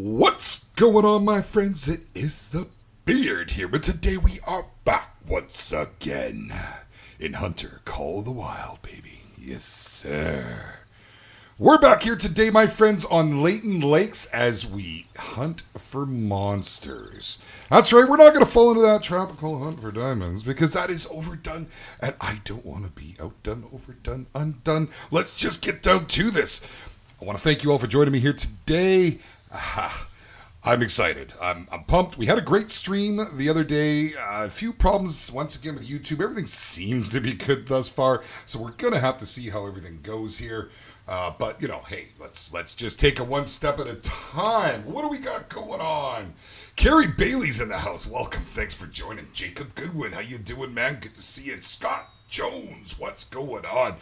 What's going on, my friends? It is the Beard here, but today we are back once again in Hunter Call of the Wild, baby. Yes, sir. We're back here today, my friends, on Layton Lakes as we hunt for monsters. That's right, we're not going to fall into that tropical hunt for diamonds because that is overdone, and I don't want to be outdone, overdone, undone. Let's just get down to this. I want to thank you all for joining me here today. I'm excited. I'm pumped. We had a great stream the other day. A few problems once again with YouTube. Everything seems to be good thus far, so we're gonna have to see how everything goes here. But you know, hey, let's just take it one step at a time. What do we got going on? Carrie Bailey's in the house. Welcome. Thanks for joining. Jacob Goodwin, how you doing, man? Good to see you. Scott Jones, what's going on?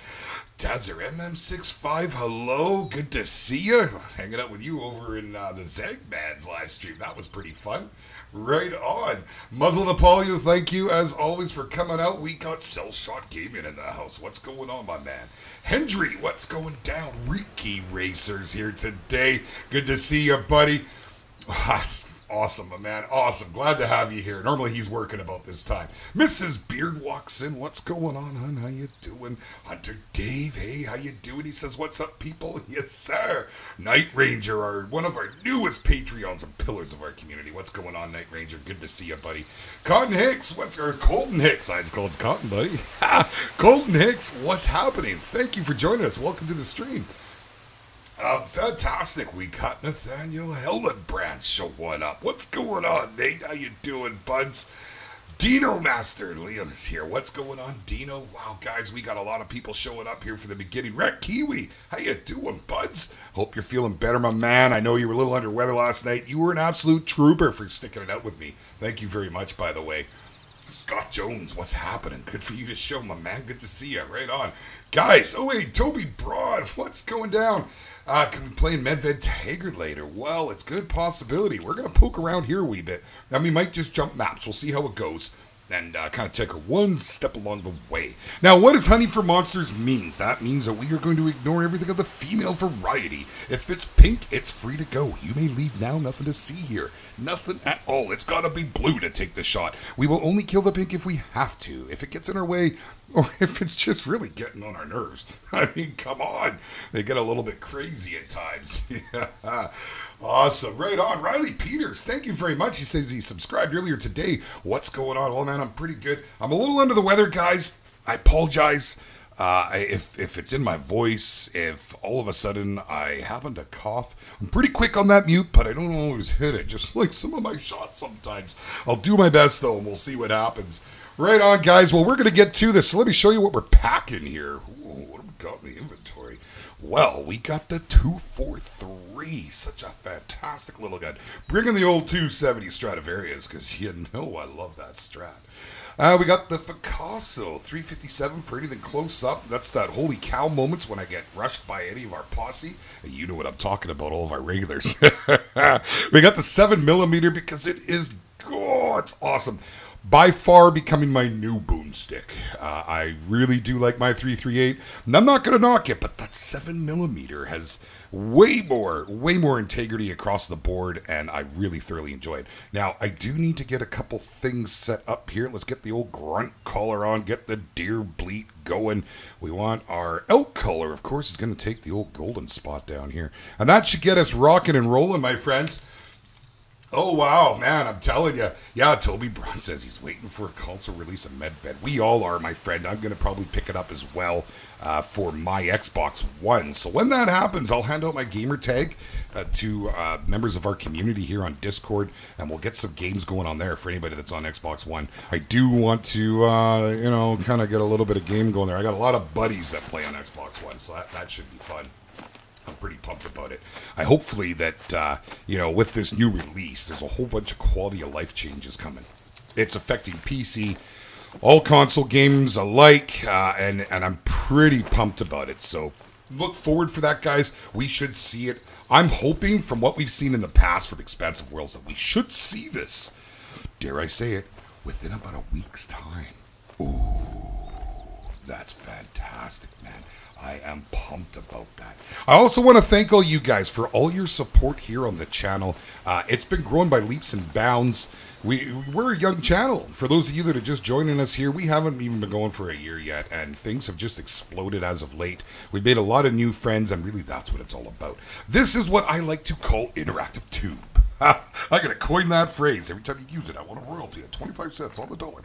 Dazer MM65, hello, good to see you. Hanging out with you over in the Zagman's live stream. That was pretty fun. Right on. Muzzle Napoleon, thank you as always for coming out. We got Cell Shot Gaming in the house. What's going on, my man? Hendry, what's going down? Ricky Racers here today. Good to see you, buddy. Awesome, my man. Awesome. Glad to have you here. Normally he's working about this time. Mrs. Beard walks in. What's going on, hon? How you doing? Hunter Dave, hey, how you doing? He says, what's up, people? Yes, sir. Night Ranger, one of our newest Patreons and pillars of our community. What's going on, Night Ranger? Good to see you, buddy. Cotton Hicks, Colton Hicks. I just called you Cotton, buddy. Colton Hicks, what's happening? Thank you for joining us. Welcome to the stream. Fantastic. We got Nathaniel Hillenbrand showing up. What's going on, Nate? How you doing, buds? Dino Master Liam is here. What's going on, Dino? Wow, guys, we got a lot of people showing up here for the beginning. Rec Kiwi, how you doing, buds? Hope you're feeling better, my man. I know you were a little under weather last night. You were an absolute trooper for sticking it out with me. Thank you very much, by the way. Scott Jones, what's happening? Good for you to show, my man. Good to see you. Right on. Guys, oh wait, Toby Broad, what's going down? Can we play Medved Taggart later? Well, it's a good possibility. We're going to poke around here a wee bit. And we might just jump maps. We'll see how it goes. And kind of take her one step along the way. Now, what does Hunting for Monsters means? That means that we are going to ignore everything of the female variety. If it's pink, it's free to go. You may leave now, nothing to see here. Nothing at all. It's got to be blue to take the shot. We will only kill the pink if we have to. If it gets in our way, or if it's just really getting on our nerves. I mean, come on. They get a little bit crazy at times. Yeah. Awesome. Right on. Riley Peters, thank you very much. He says he subscribed earlier today. What's going on? Well, man, I'm pretty good. I'm a little under the weather, guys. I apologize if it's in my voice, if all of a sudden I happen to cough. I'm pretty quick on that mute, but I don't always hit it, just like some of my shots sometimes. I'll do my best, though, and we'll see what happens. Right on, guys. Well, we're going to get to this. So let me show you what we're packing here. Ooh, what have we got in the inventory? Well, we got the 243. Such a fantastic little gun. Bringing the old 270 Stradivarius, because you know I love that Strat. We got the Picasso 357 for anything close up. That's that holy cow moments when I get rushed by any of our posse. And you know what I'm talking about, all of our regulars. We got the 7mm because it is, oh, it's awesome. By far becoming my new boomstick. I really do like my 338, and I'm not going to knock it, but that 7mm has way more integrity across the board, and I really thoroughly enjoy it. Now, I do need to get a couple things set up here. Let's get the old grunt collar on, get the deer bleat going. We want our elk collar, of course, is going to take the old golden spot down here, and that should get us rocking and rolling, my friends. Oh, wow, man, I'm telling you. Yeah, Toby Brown says he's waiting for a console release of Medved. We all are, my friend. I'm going to probably pick it up as well for my Xbox One. So when that happens, I'll hand out my gamer tag to members of our community here on Discord, and we'll get some games going on there for anybody that's on Xbox One. I do want to, kind of get a little bit of game going there. I got a lot of buddies that play on Xbox One, so that should be fun. I'm pretty pumped about it. Hopefully that, with this new release, there's a whole bunch of quality of life changes coming. It's affecting PC, all console games alike, and I'm pretty pumped about it. So look forward for that, guys. We should see it. I'm hoping from what we've seen in the past from Expansive Worlds that we should see this, dare I say it, within about a week's time. Ooh. That's fantastic, man. I am pumped about that. I also want to thank all you guys for all your support here on the channel. It's been growing by leaps and bounds. We're a young channel. For those of you that are just joining us here, we haven't even been going for a year yet, and things have just exploded as of late. We've made a lot of new friends, and really that's what it's all about. This is what I like to call interactive tube. I'm going to coin that phrase. Every time you use it, I want a royalty at 25 cents on the dollar.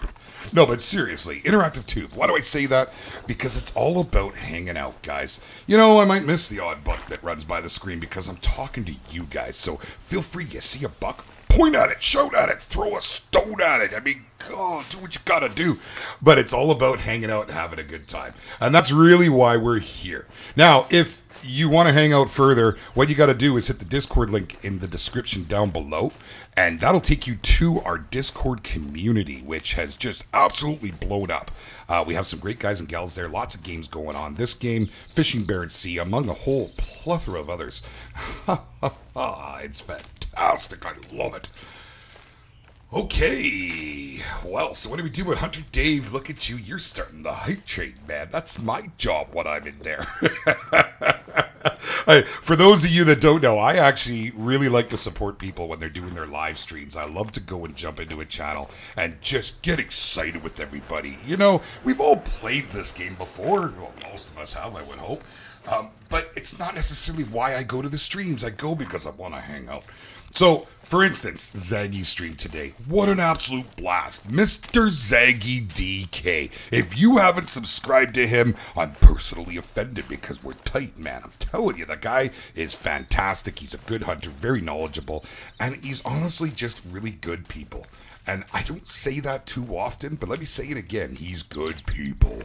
No, but seriously, interactive tube. Why do I say that? Because it's all about hanging out, guys. You know, I might miss the odd buck that runs by the screen because I'm talking to you guys. So feel free, you see a buck, point at it, shout at it, throw a stone at it. I mean, God, do what you gotta do. But it's all about hanging out and having a good time. And that's really why we're here. Now, if you want to hang out further, what you got to do is hit the Discord link in the description down below, and that'll take you to our Discord community, which has just absolutely blown up. We have some great guys and gals there, lots of games going on. This game, Fishing Barrett Sea, among a whole plethora of others. It's fantastic. I love it. Okay, well, so what do we do with Hunter Dave? Look at you, you're starting the hype train, man. That's my job when I'm in there. For those of you that don't know, I actually really like to support people when they're doing their live streams. I love to go and jump into a channel and just get excited with everybody. You know, we've all played this game before. Well, most of us have, I would hope. But it's not necessarily why I go to the streams. I go because I want to hang out. So, for instance, Zaggy stream today. What an absolute blast. Mr. Zaggy DK. If you haven't subscribed to him, I'm personally offended because we're tight, man. I'm telling you, the guy is fantastic. He's a good hunter, very knowledgeable, and he's honestly just really good people. And I don't say that too often, but let me say it again. He's good people.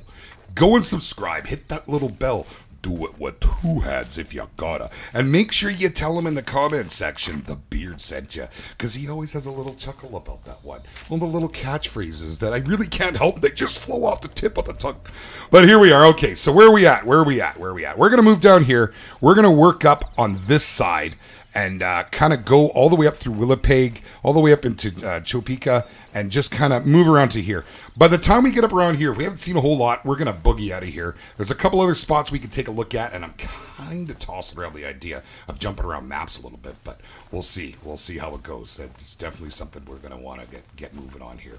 Go and subscribe. Hit that little bell. Do it with two hands if you gotta. And make sure you tell him in the comment section the beard sent you. Because he always has a little chuckle about that one. One of the little catchphrases that I really can't help. They just flow off the tip of the tongue. But here we are. Okay, so where are we at? Where are we at? Where are we at? We're going to move down here. We're going to work up on this side and kind of go all the way up through Willipeg, all the way up into Chopeka, and just kind of move around to here. By the time we get up around here, if we haven't seen a whole lot, we're going to boogie out of here. There's a couple other spots we can take a look at, and I'm kind of tossing around the idea of jumping around maps a little bit, but we'll see. We'll see how it goes. It's definitely something we're going to want to get moving on here.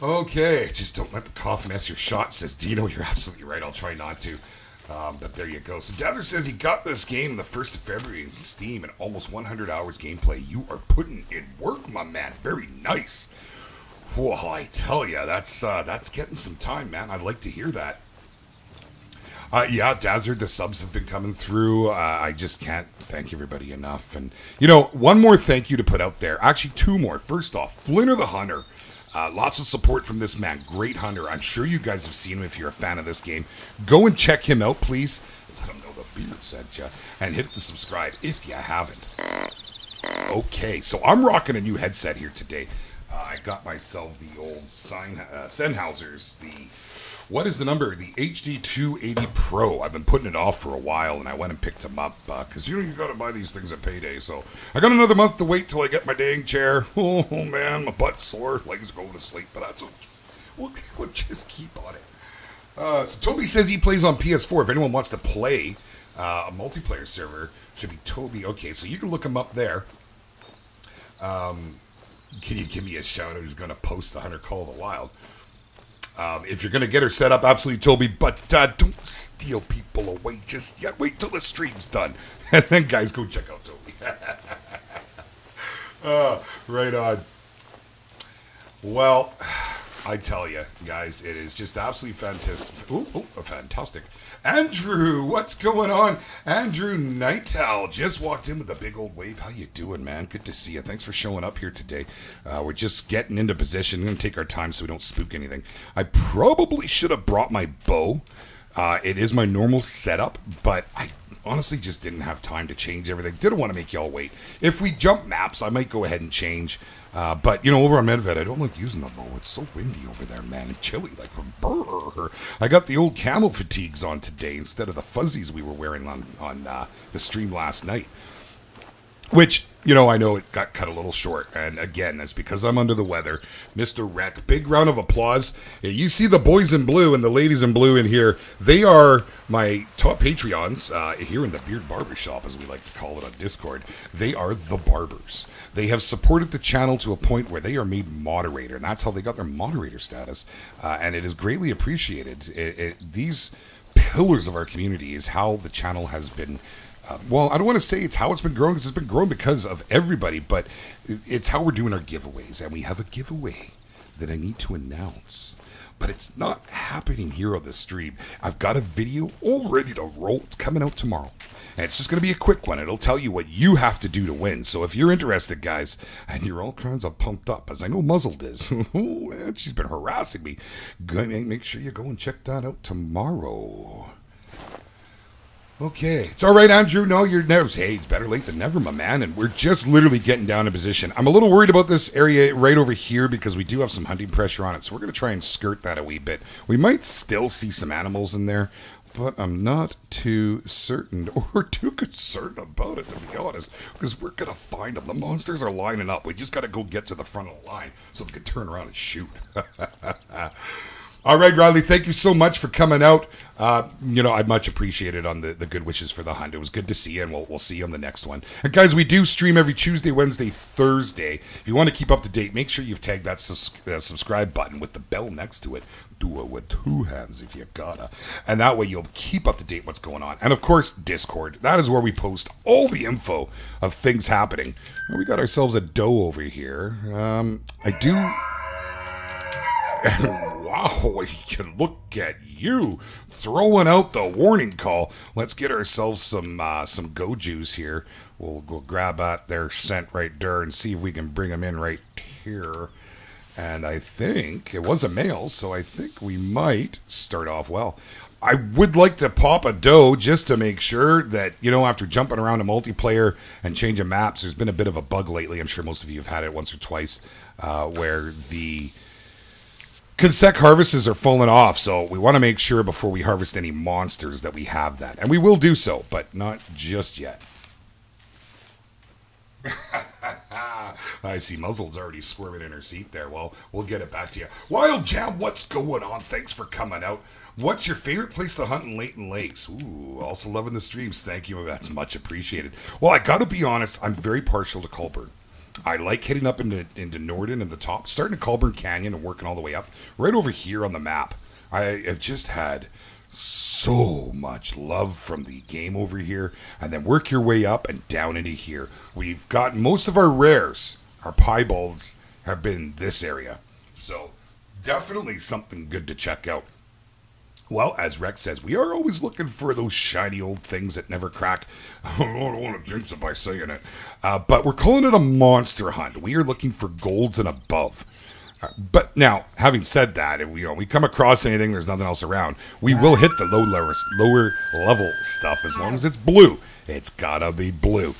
Okay, just don't let the cough mess your shot, says Dino. You're absolutely right. I'll try not to. But there you go. So Dather says he got this game the 1st of February in Steam and almost 100 hours gameplay. You are putting in work, my man. Very nice. Well, I tell you, that's getting some time, man. I'd like to hear that. Yeah, Dazzard, the subs have been coming through. I just can't thank everybody enough. And, you know, one more thank you to put out there. Actually, two more. First off, Flinner the Hunter. Lots of support from this man. Great hunter. I'm sure you guys have seen him if you're a fan of this game. Go and check him out, please. Let him know the beard sent you. And hit the subscribe if you haven't. Okay, so I'm rocking a new headset here today. I got myself the old Sennheiser's, what is the number? The HD280 Pro. I've been putting it off for a while, and I went and picked them up, because you got to buy these things at payday, so I got another month to wait till I get my dang chair. Oh man, my butt's sore, legs going to sleep, but that's okay. We'll just keep on it. So Toby says he plays on PS4. If anyone wants to play a multiplayer server, should be Toby. Okay, so you can look him up there. Can you give me a shout out who's going to post the Hunter Call of the Wild? If you're going to get her set up, absolutely, Toby, but don't steal people away just yet. Wait till the stream's done. And then, guys, go check out Toby. Right on. Well, I tell you, guys, it is just absolutely fantastic. Fantastic. Andrew, what's going on? Andrew Night Owl just walked in with a big old wave. How you doing, man? Good to see you. Thanks for showing up here today. We're just getting into position. We're going to take our time so we don't spook anything. I probably should have brought my bow. It is my normal setup, but I honestly just didn't have time to change everything. Didn't want to make y'all wait. If we jump maps, I might go ahead and change. But, you know, over on Medved, I don't like using the bow. It's so windy over there, man, and chilly, like brr. I got the old camel fatigues on today instead of the fuzzies we were wearing on the stream last night. Which, you know, I know it got cut a little short. And again, that's because I'm under the weather. Mr. Rec, big round of applause. You see the boys in blue and the ladies in blue in here. They are my top Patreons here in the Beard Barbershop, as we like to call it on Discord. They are the barbers. They have supported the channel to a point where they are made moderator. And that's how they got their moderator status. And it is greatly appreciated. These pillars of our community is how the channel has been. Well, I don't want to say it's how it's been growing, because it's been growing because of everybody, but it's how we're doing our giveaways. And we have a giveaway that I need to announce, but it's not happening here on the stream. I've got a video all ready to roll. It's coming out tomorrow. And it's just going to be a quick one. It'll tell you what you have to do to win. So if you're interested, guys, and you're all kinds of pumped up, as I know Muzzled is, she's been harassing me, make sure you go and check that out tomorrow. Okay. It's all right, Andrew. No, you're never. Hey, it's better late than never, my man. And we're just literally getting down in position. I'm a little worried about this area right over here because we do have some hunting pressure on it. So we're going to try and skirt that a wee bit. We might still see some animals in there, but I'm not too certain or too concerned about it, to be honest, because we're going to find them. The monsters are lining up. We just got to go get to the front of the line so we can turn around and shoot. All right, Riley, thank you so much for coming out. You know, I much appreciate it on the good wishes for the hunt. It was good to see you, and we'll see you on the next one. And guys, we do stream every Tuesday, Wednesday, Thursday. If you want to keep up to date, make sure you've tagged that subscribe button with the bell next to it. Do it with two hands if you gotta. And that way you'll keep up to date what's going on. And of course, Discord. That is where we post all the info of things happening. And we got ourselves a doe over here. I do... Wow, look at you throwing out the warning call. Let's get ourselves some go juice here. We'll grab that their scent right there and see if we can bring them in right here. And I think it was a male, so I think we might start off well. I would like to pop a doe just to make sure that, you know, after jumping around a multiplayer and changing maps, there's been a bit of a bug lately. I'm sure most of you have had it once or twice where the consec harvests are falling off, so we want to make sure before we harvest any monsters that we have that. And we will do so, but not just yet. I see Muzzled's already squirming in her seat there. Well, we'll get it back to you. Wild Jam, what's going on? Thanks for coming out. What's your favorite place to hunt in Layton Lakes? Ooh, also loving the streams. Thank you. That's much appreciated. Well, I got to be honest, I'm very partial to Colburn. I like heading up into Norden and the top, starting at Colburn Canyon and working all the way up. Right over here on the map, I have just had so much love from the game over here. And then work your way up and down into here. We've got most of our rares, our piebalds, have been this area. So definitely something good to check out. Well, as Rex says, we are always looking for those shiny old things that never crack. I don't want to jinx it by saying it. But we're calling it a monster hunt. We are looking for golds and above. But now, having said that, if we come across anything, there's nothing else around, we will hit the lower level stuff as long as it's blue. It's gotta be blue.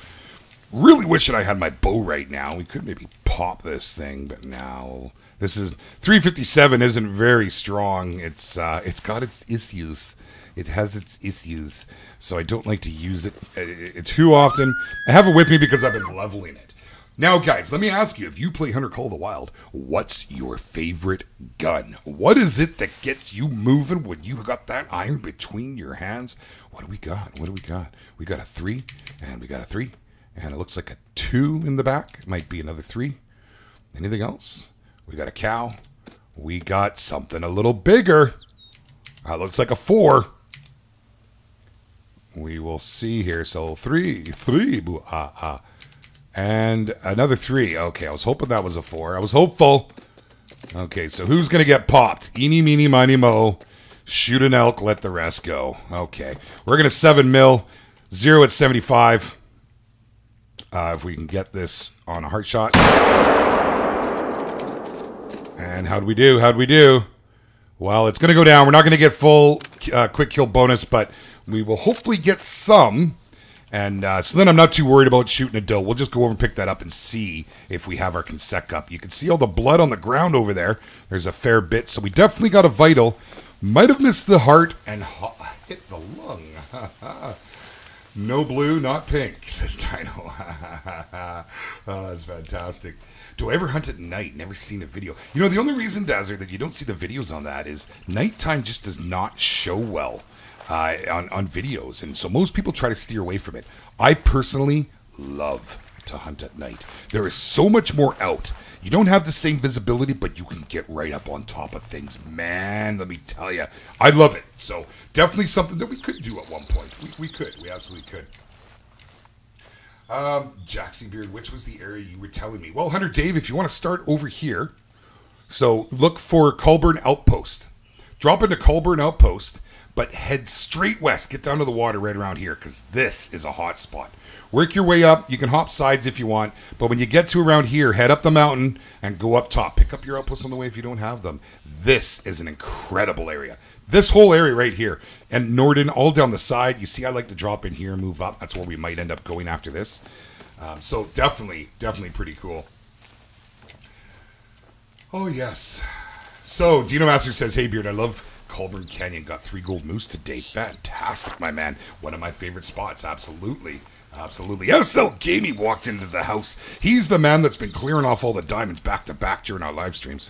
Really wishing I had my bow right now. We could maybe pop this thing, but now... This is 357 isn't very strong. It's got its issues. It has its issues. So I don't like to use it too often. I have it with me because I've been leveling it. Now, guys, let me ask you, if you play Hunter Call of the Wild, what's your favorite gun? What is it that gets you moving when you got that iron between your hands? What do we got? What do we got? We got a 3, and we got a 3, and it looks like a 2 in the back. It might be another 3. Anything else? We got a cow. We got something a little bigger. Looks like a 4. We will see here. So 3, and another 3. Okay, I was hoping that was a 4. I was hopeful. Okay, so who's going to get popped? Eeny, meeny, miny, mo. Shoot an elk, let the rest go. Okay, we're going to 7 mil. 0 at 75. If we can get this on a heart shot. And how'd we do? How'd we do? Well, it's going to go down. We're not going to get full quick kill bonus, but we will hopefully get some. And so then I'm not too worried about shooting a doe. We'll just go over and pick that up and see if we have our consec up. You can see all the blood on the ground over there. There's a fair bit. So we definitely got a vital. Might have missed the heart and hit the lung. No blue, not pink, says Dino. Oh, that's fantastic. Do I ever hunt at night? Never seen a video. You know, the only reason, Dazzer, that you don't see the videos on that is nighttime just does not show well on videos. And so most people try to steer away from it. I personally love to hunt at night. There is so much more out. You don't have the same visibility, but you can get right up on top of things. Man, let me tell you, I love it. So definitely something that we could do at one point. We could. We absolutely could. Jackson Beard, which was the area you were telling me? Well, Hunter Dave, if you want to start over here, so look for Colburn Outpost. Drop into Colburn Outpost, but head straight west. Get down to the water right around here, because this is a hot spot. Work your way up. You can hop sides if you want. But when you get to around here, head up the mountain and go up top. Pick up your outposts on the way if you don't have them. This is an incredible area. This whole area right here. And Norden all down the side. You see I like to drop in here and move up. That's where we might end up going after this. So definitely pretty cool. Oh, yes. So Dino Master says, hey, Beard, I love Colburn Canyon. Got 3 gold moose today. Fantastic, my man. One of my favorite spots. Absolutely. Absolutely. SL Gamey walked into the house. He's the man that's been clearing off all the diamonds back to back during our live streams.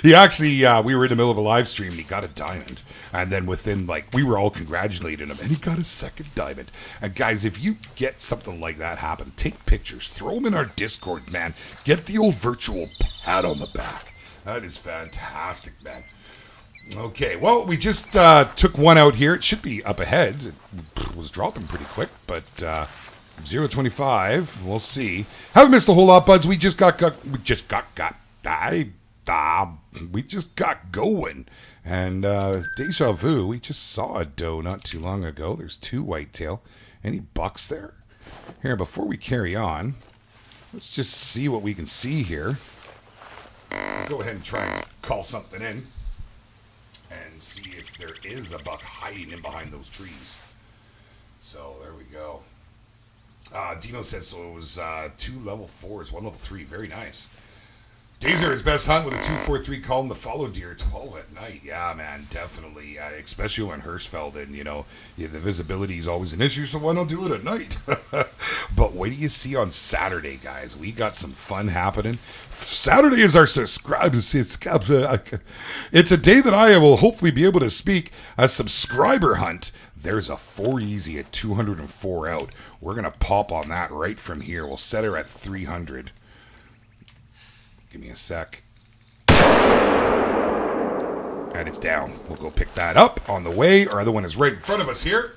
He actually, we were in the middle of a live stream and he got a diamond. And then within, we were all congratulating him and he got a second diamond. And guys, if you get something like that happen, take pictures, throw them in our Discord, man. Get the old virtual pat on the back. That is fantastic, man. Okay, well, we just took one out here. It should be up ahead. It was dropping pretty quick, but 0.25. We'll see. Haven't missed a whole lot, buds. We just got going. And deja vu, we just saw a doe not too long ago. There's 2 whitetail. Any bucks there? Here, before we carry on, let's just see what we can see here. I'll go ahead and try and call something in. And see if there is a buck hiding in behind those trees. So there we go. Dino says so. It was 2 level 4s, 1 level 3. Very nice. Dazer, his best hunt with a 2-4-3 calling the follow deer 12 at night. Yeah, man, definitely. Especially when Hirschfeld and, the visibility is always an issue, so why not do it at night? But what do you see on Saturday, guys? We got some fun happening. Saturday is our subscribers. It's a day that I will hopefully be able to speak a subscriber hunt. There's a 4 easy at 204 out. We're going to pop on that right from here. We'll set her at 300. Give me a sec. And it's down. We'll go pick that up on the way. Our other one is right in front of us here.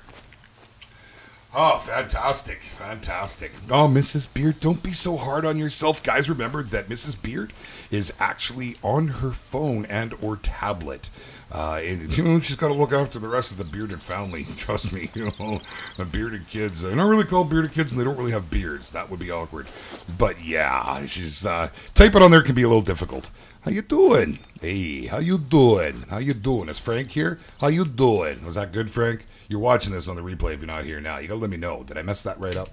Oh, fantastic. Fantastic. Oh, Mrs. Beard, don't be so hard on yourself. Guys, remember that Mrs. Beard is actually on her phone and or tablet. And, she's got to look after the rest of the bearded family. Trust me, the bearded kids. They're not really called bearded kids and they don't really have beards. That would be awkward. But yeah, she's, typing on there can be a little difficult. How you doing? Hey, how you doing? How you doing? Is Frank here? How you doing? Was that good, Frank? You're watching this on the replay if you're not here now. You gotta let me know. Did I mess that right up?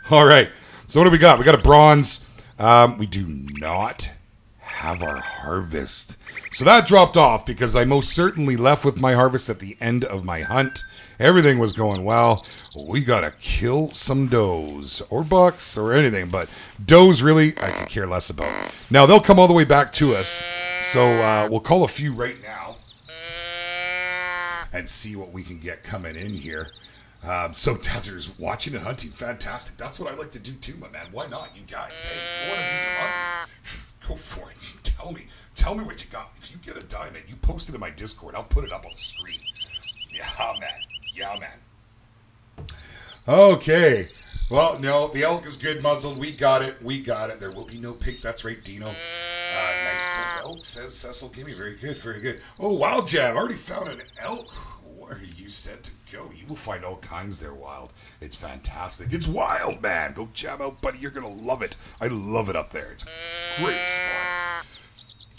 All right. So what do we got? We got a bronze. We do not have our harvest. So that dropped off because I most certainly left with my harvest at the end of my hunt. Everything was going well. We gotta kill some does or bucks or anything, but does really I could care less about. Now they'll come all the way back to us, so we'll call a few right now and see what we can get coming in here. So Dazzer's watching and hunting, fantastic. That's what I like to do too, my man. Why not, you guys? Hey, you want to do some hunting? Go for it. Tell me what you got. If you get a diamond, you post it in my Discord. I'll put it up on the screen. Yeah, man. Yeah, man. Okay. Well, no, the elk is good muzzled. We got it. There will be no pig. That's right, Dino. Nice gold elk, says Cecil. Give me very good, very good. Oh, Wild Jab. Already found an elk. Where are you set to go? You will find all kinds there, Wild. It's fantastic. It's wild, man. Go jab out, buddy. You're going to love it. I love it up there. It's a great spot.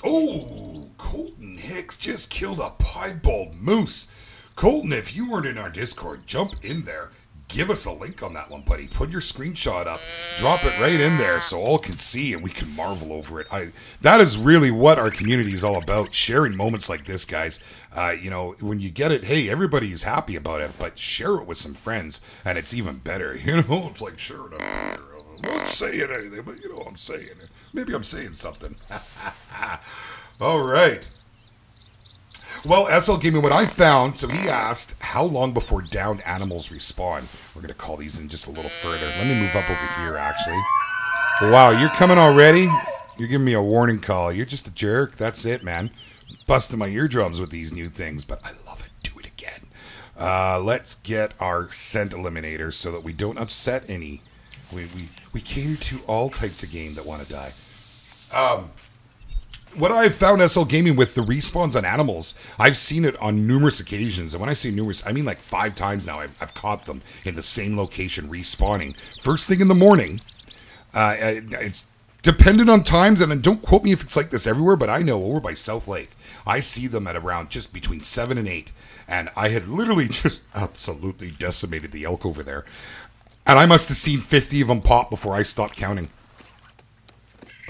Oh, Colton Hicks just killed a piebald moose. Colton, if you weren't in our Discord, jump in there. give us a link on that one, buddy. Put your screenshot up. Drop it right in there so all can see and we can marvel over it. That is really what our community is all about. Sharing moments like this, guys. You know, when you get it, hey, everybody's happy about it, but share it with some friends and it's even better. You know, it's like, sure, I'm not saying anything, but you know what I'm saying. Maybe I'm saying something. All right. Well, SL Gaming, what I found, so he asked, how long before downed animals respawn? We're going to call these in just a little further. Let me move up over here, actually. Wow, you're coming already? You're giving me a warning call. You're just a jerk. That's it, man. Busting my eardrums with these new things, but I love it. Do it again. Let's get our scent eliminator so that we don't upset any. We cater to all types of game that want to die. What I've found SL Gaming with the respawns on animals, I've seen it on numerous occasions. And when I say numerous, I mean like 5 times now I've caught them in the same location respawning. First thing in the morning. It's dependent on times, and don't quote me if it's like this everywhere, but I know over by South Lake, I see them at around just between 7 and 8. And I had literally just absolutely decimated the elk over there. And I must have seen 50 of them pop before I stopped counting.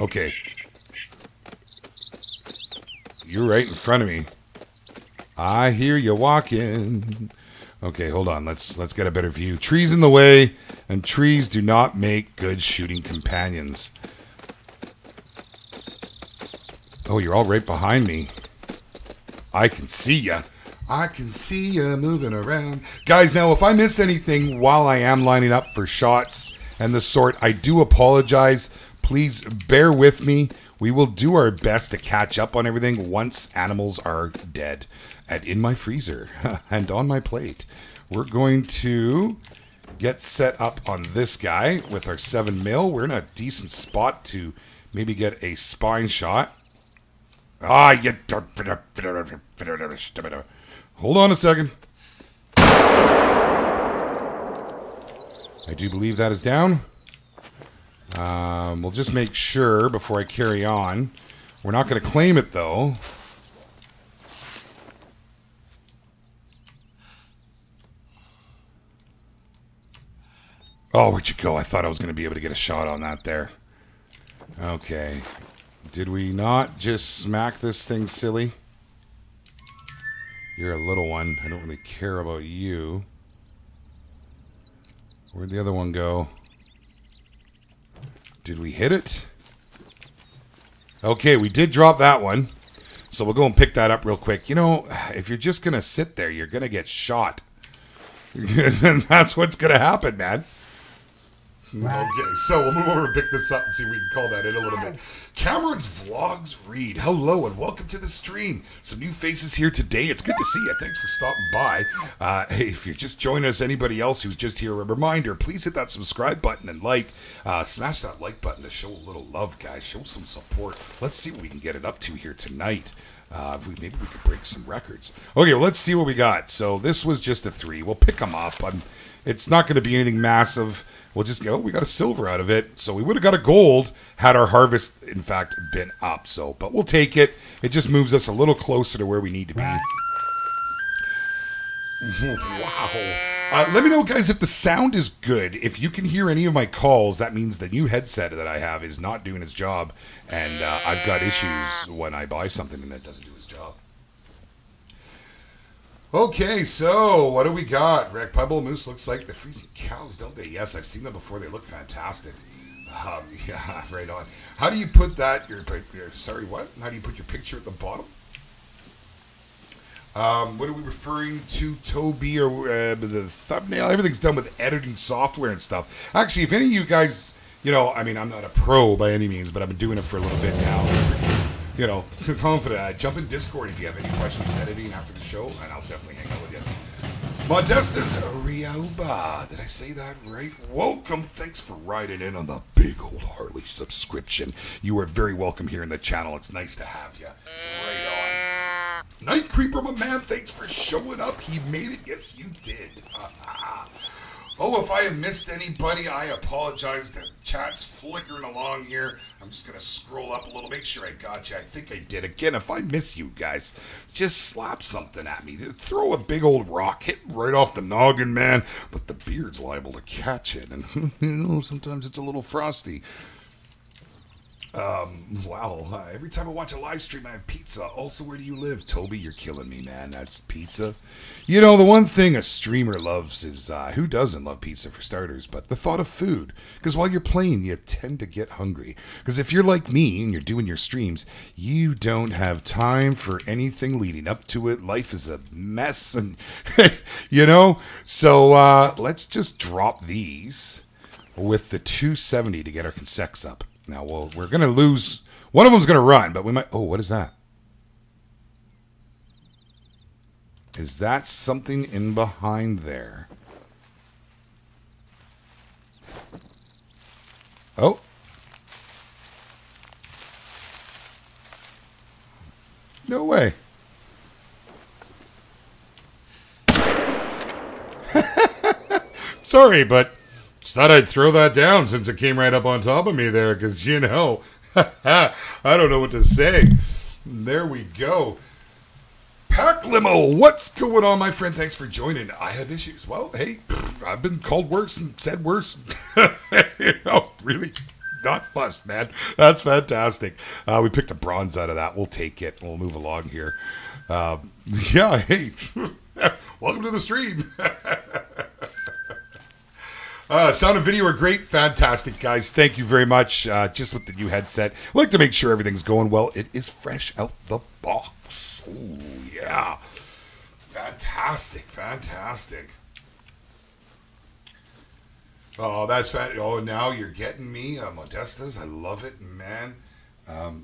Okay. You're right in front of me. I hear you walking. Okay, hold on. Let's get a better view. Trees in the way, and trees do not make good shooting companions. Oh, you're all right behind me. I can see ya. I can see ya moving around. Guys, now if I miss anything while I am lining up for shots and the sort, I do apologize. Please bear with me. We will do our best to catch up on everything once animals are dead and in my freezer and on my plate. We're going to get set up on this guy with our 7mm. We're in a decent spot to maybe get a spine shot. Ah, you don't... Hold on a second. I do believe that is down. We'll just make sure before I carry on. We're not going to claim it, though. Oh, where'd you go? I thought I was going to be able to get a shot on that there. Okay. Did we not just smack this thing silly? You're a little one. I don't really care about you. Where'd the other one go? Did we hit it? Okay, we did drop that one. So we'll go and pick that up real quick. You know, if you're just going to sit there, you're going to get shot. And that's what's going to happen, man. Okay, so we'll move over and pick this up and see if we can call that in a little bit. Cameron's Vlogs Read. Hello and welcome to the stream. Some new faces here today. It's good to see you. Thanks for stopping by. Hey, if you're just joining us, anybody else who's just here, a reminder, please hit that subscribe button and like. Smash that like button to show a little love, guys. Show some support. Let's see what we can get it up to here tonight. Maybe we could break some records. Okay, well, let's see what we got. So this was just a 3. We'll pick them up. It's not going to be anything massive. We'll just go, we got a silver out of it. So we would have got a gold had our harvest, in fact, been up. So, but we'll take it. It just moves us a little closer to where we need to be. Wow. Let me know, guys, if the sound is good. If you can hear any of my calls, that means the new headset that I have is not doing its job. And I've got issues when I buy something and it doesn't do its job. Okay, so what do we got? Red Pebble Moose looks like the freezing cows, don't they? Yes, I've seen them before. They look fantastic. Yeah, right on. How do you put that? Sorry, what? How do you put your picture at the bottom? What are we referring to, Toby, or the thumbnail? Everything's done with editing software and stuff. Actually, if any of you guys, you know, I mean, I'm not a pro by any means, but I've been doing it for a little bit now. You know, confident. Jump in Discord if you have any questions with editing after the show, and I'll definitely hang out with you. Modestus Rioba. Did I say that right? Welcome. Thanks for riding in on the big old Harley subscription. You are very welcome here in the channel. It's nice to have you. Right on. Night Creeper, my man. Thanks for showing up. He made it. Yes, you did. Oh, if I have missed anybody, I apologize. The chat's flickering along here. I'm just going to scroll up a little, make sure I got you. I think I did. Again, if I miss you guys, just slap something at me. Throw a big old rock, hit right off the noggin, man. But the beard's liable to catch it. And, sometimes it's a little frosty. Wow. Every time I watch a live stream, I have pizza. Also, where do you live? Toby, you're killing me, man. That's pizza. You know, the one thing a streamer loves is, who doesn't love pizza for starters, but the thought of food. Because while you're playing, you tend to get hungry. Because if you're like me and you're doing your streams, you don't have time for anything leading up to it. Life is a mess, and, you know? So, let's just drop these with the 270 to get our consecs up. Now, well, we're going to lose. One of them's going to run, but we might. Oh, what is that? Is that something in behind there? Oh. No way. Sorry, but just thought I'd throw that down since it came right up on top of me there, because, you know, I don't know what to say. There we go. Pack Limo, what's going on, my friend? Thanks for joining. I have issues. Well, hey, I've been called worse and said worse. You know, really not fussed, man. That's fantastic. We picked a bronze out of that. We'll take it. We'll move along here. Yeah, hey, welcome to the stream. Sound and video are great. Fantastic, guys. Thank you very much. Just with the new headset, I like to make sure everything's going well. It is fresh out the box. Oh, yeah. Fantastic. Fantastic. Oh, that's oh, now you're getting me. Modestas, I love it, man.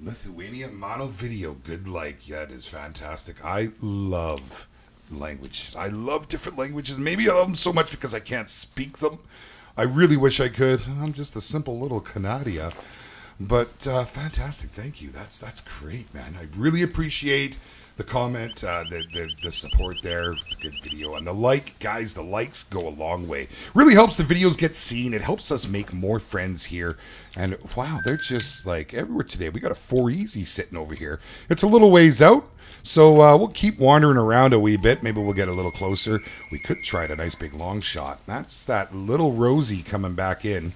Lithuania mono video. Good like. Yeah, it is fantastic. I love languages. I love different languages. Maybe I love them so much because I can't speak them. I really wish I could. I'm just a simple little Canadian. But fantastic. Thank you. That's great, man. I really appreciate the comment, the support there, the good video. And the like, guys, the likes go a long way. Really helps the videos get seen. It helps us make more friends here. And wow, they're just like everywhere today. We got a 4 Easy sitting over here. It's a little ways out. So we'll keep wandering around a wee bit. Maybe we'll get a little closer. We could try a nice big long shot. That's that little Rosie coming back in.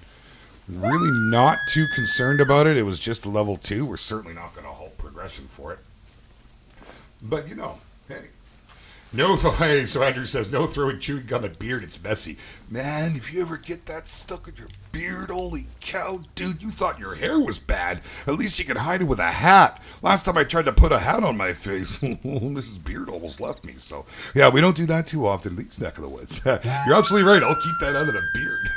Really not too concerned about it. It was just level 2. We're certainly not going to halt progression for it. But, you know, hey. No, hey, so Andrew says, no throwing chewing gum at beard, it's messy. Man, if you ever get that stuck in your beard, holy cow, dude, you thought your hair was bad. At least you could hide it with a hat. Last time I tried to put a hat on my face, this beard almost left me. So, yeah, we don't do that too often in these neck of the woods. You're absolutely right. I'll keep that out of the beard.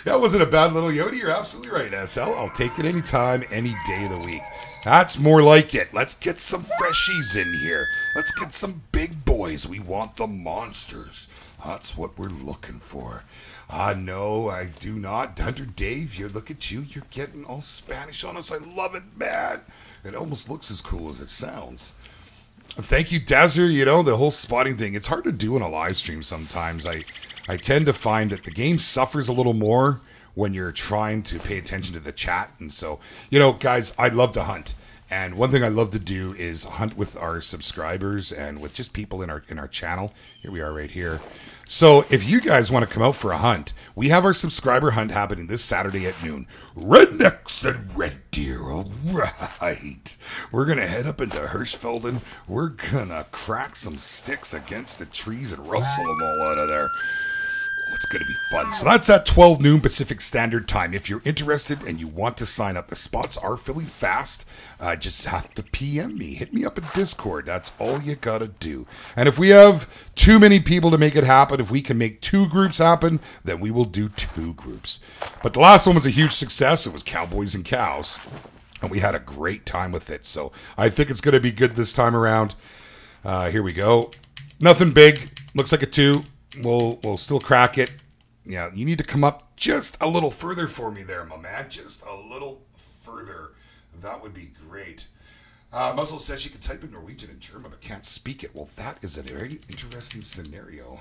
That wasn't a bad little Yodi. You're absolutely right, SL. I'll take it anytime, any day of the week. That's more like it. Let's get some freshies in here. Let's get some big boys. We want the monsters. That's what we're looking for. No, I do not. Hunter Dave, look at you. You're getting all Spanish on us. I love it, man. It almost looks as cool as it sounds. Thank you, Dazzler. You know, the whole spotting thing, it's hard to do on a live stream sometimes. I tend to find that the game suffers a little more when you're trying to pay attention to the chat. And so, you know, guys, I love to hunt. And one thing I love to do is hunt with our subscribers and with just people in our channel. Here we are right here. So if you guys want to come out for a hunt, we have our subscriber hunt happening this Saturday at noon. Rednecks and red deer, all right. We're going to head up into Hirschfelden. We're going to crack some sticks against the trees and rustle them all out of there. It's going to be fun. So that's at 12 noon Pacific Standard Time. If you're interested and you want to sign up, the spots are filling fast. Just have to PM me. Hit me up in Discord. That's all you got to do. And if we have too many people to make it happen, if we can make 2 groups happen, then we will do 2 groups. But the last one was a huge success. It was Cowboys and Cows. And we had a great time with it. So I think it's going to be good this time around. Here we go. Nothing big. Looks like a 2. We'll still crack it. Yeah, you need to come up just a little further for me there, my man. Just a little further. That would be great. Muzzle says she can type in Norwegian and German but can't speak it. Well, that is a very interesting scenario.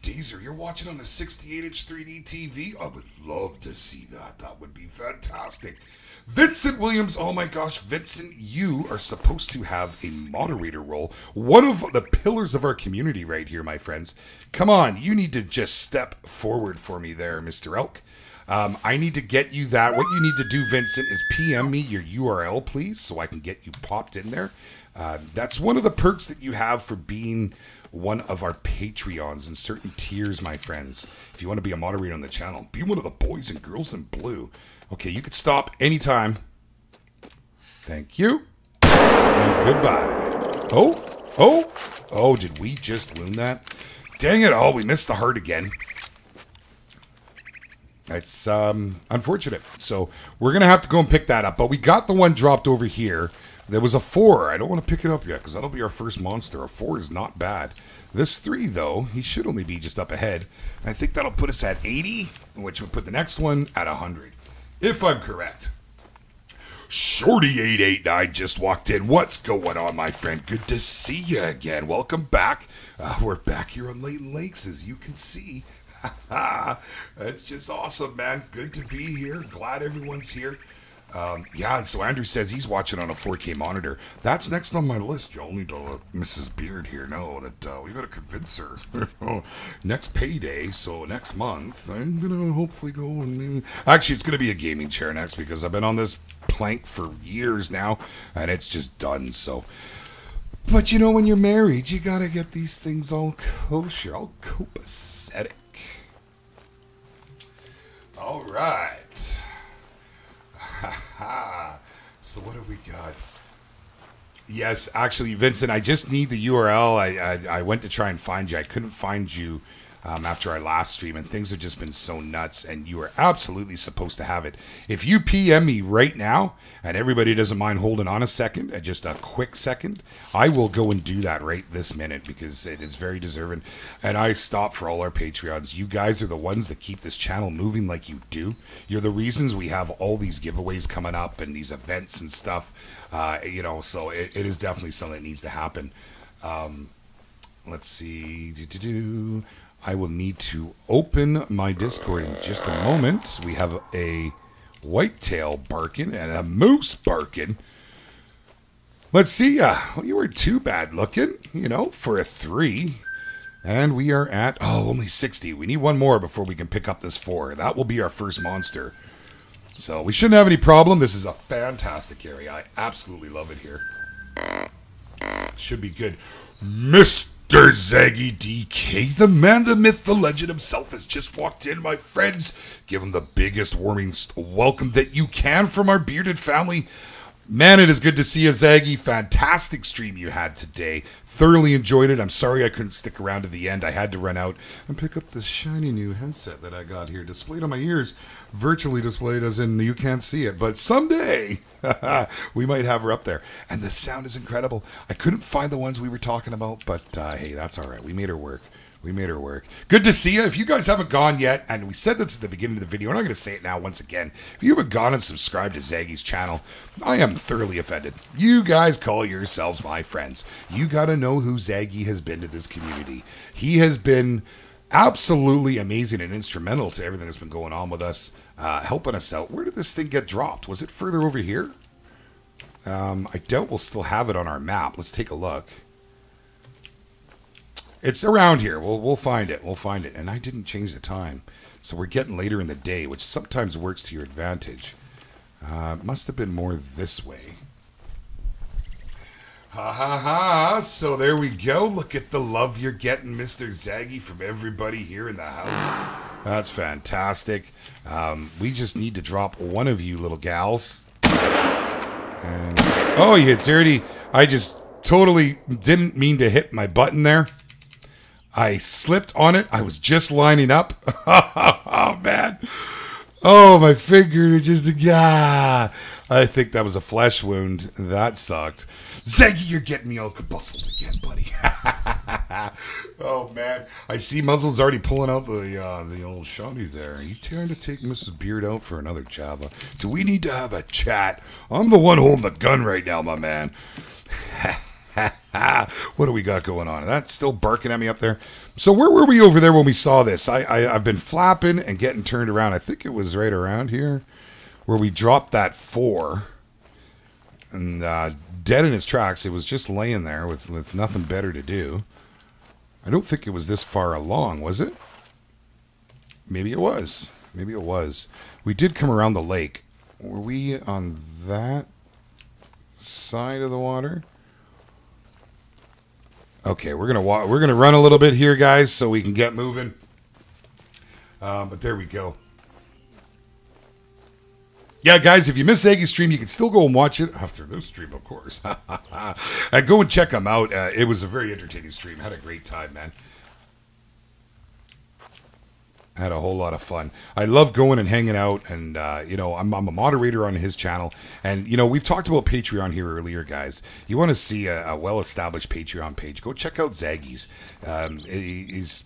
Dazer, you're watching on a 68-inch 3D TV? I would love to see that. That would be fantastic. Vincent Williams, oh my gosh, Vincent, you are supposed to have a moderator role. One of the pillars of our community right here, my friends. Come on, you need to just step forward for me there, Mr. Elk. I need to get you that. What you need to do, Vincent, is PM me your URL, please, so I can get you popped in there. That's one of the perks that you have for being one of our Patreons in certain tiers, my friends. If you want to be a moderator on the channel, be one of the boys and girls in blue. Okay, you can stop anytime. Thank you. And goodbye. Oh, did we just wound that? Dang it, we missed the heart again. It's unfortunate. So we're going to have to go and pick that up. But we got the one dropped over here. There was a 4. I don't want to pick it up yet because that'll be our first monster. A 4 is not bad. This 3, though, he should only be just up ahead. I think that'll put us at 80, which would put the next one at 100. If I'm correct. Shorty889 just walked in. What's going on, my friend? Good to see you again. Welcome back. We're back here on Leighton Lakes, as you can see. It's just awesome, man. Good to be here. Glad everyone's here. Yeah, and so Andrew says he's watching on a 4K monitor. That's next on my list. Y'all need to let Mrs. Beard here know that we got to convince her. Next payday, so next month, I'm going to hopefully go and maybe... Actually, it's going to be a gaming chair next because I've been on this plank for years now, and it's just done, so... But you know, when you're married, you got to get these things all kosher, all copacetic. All right. So what have we got? Yes, actually, Vincent, I just need the URL. I went to try and find you. I couldn't find you after our last stream, and things have just been so nuts, and you are absolutely supposed to have it. If you PM me right now, and everybody doesn't mind holding on a second, just a quick second, I will go and do that right this minute, because it is very deserving, and I stop for all our Patreons. You guys are the ones that keep this channel moving like you do. You're the reasons we have all these giveaways coming up, and these events and stuff, you know, so it is definitely something that needs to happen. Let's see, I will need to open my Discord in just a moment. We have a whitetail barking and a moose barking. Let's see. Well, you weren't too bad looking, you know, for a 3. And we are at, only 60. We need one more before we can pick up this 4. That will be our first monster. So we shouldn't have any problem. This is a fantastic area. I absolutely love it here. Should be good. Mr. Zaggy DK, the man, the myth, the legend himself has just walked in, my friends. Give him the biggest warming welcome that you can from our bearded family. Man, it is good to see you, Zaggy. Fantastic stream you had today. Thoroughly enjoyed it. I'm sorry I couldn't stick around to the end. I had to run out and pick up this shiny new headset that I got here. Displayed on my ears. Virtually displayed as in you can't see it. But someday, we might have her up there. And the sound is incredible. I couldn't find the ones we were talking about. But hey, that's all right. We made her work. We made her work. Good to see you. If you guys haven't gone yet, and we said this at the beginning of the video, and I'm going to say it now once again. If you haven't gone and subscribed to Zaggy's channel, I am thoroughly offended. You guys call yourselves my friends. You got to know who Zaggy has been to this community. He has been absolutely amazing and instrumental to everything that's been going on with us, helping us out. Where did this thing get dropped? Was it further over here? I doubt we'll still have it on our map. Let's take a look. It's around here. We'll find it. We'll find it. And I didn't change the time. So we're getting later in the day, which sometimes works to your advantage. It must have been more this way. Ha ha ha. So there we go. Look at the love you're getting, Mr. Zaggy, from everybody here in the house. That's fantastic. We just need to drop one of you little gals. And, oh, you dirty. I just totally didn't mean to hit my button there. I slipped on it. I was just lining up. Oh, man. Oh, my finger just, I think that was a flesh wound. That sucked. Zaggy, you're getting me all kabustled again, buddy. Oh man, I see Muzzle's already pulling out the old shotty there. Are you trying to take Mrs. Beard out for another Java? Do we need to have a chat? I'm the one holding the gun right now, my man. What do we got going on? That's still barking at me up there. So where were we over there when we saw this? I've been flapping and getting turned around. I think it was right around here where we dropped that 4. And dead in his tracks. It was just laying there with nothing better to do. I don't think it was this far along, was it? Maybe it was. Maybe it was. We did come around the lake. Were we on that side of the water? Okay, we're gonna run a little bit here, guys, so we can get moving. But there we go. Yeah, guys, if you missed Zaggy's stream, you can still go and watch it after this stream, of course. And go and check him out. It was a very entertaining stream. Had a great time, man. Had a whole lot of fun. I love going and hanging out, and you know, I'm a moderator on his channel, and you know, we've talked about Patreon here earlier, guys. You want to see a well-established Patreon page? Go check out Zaggy's. He's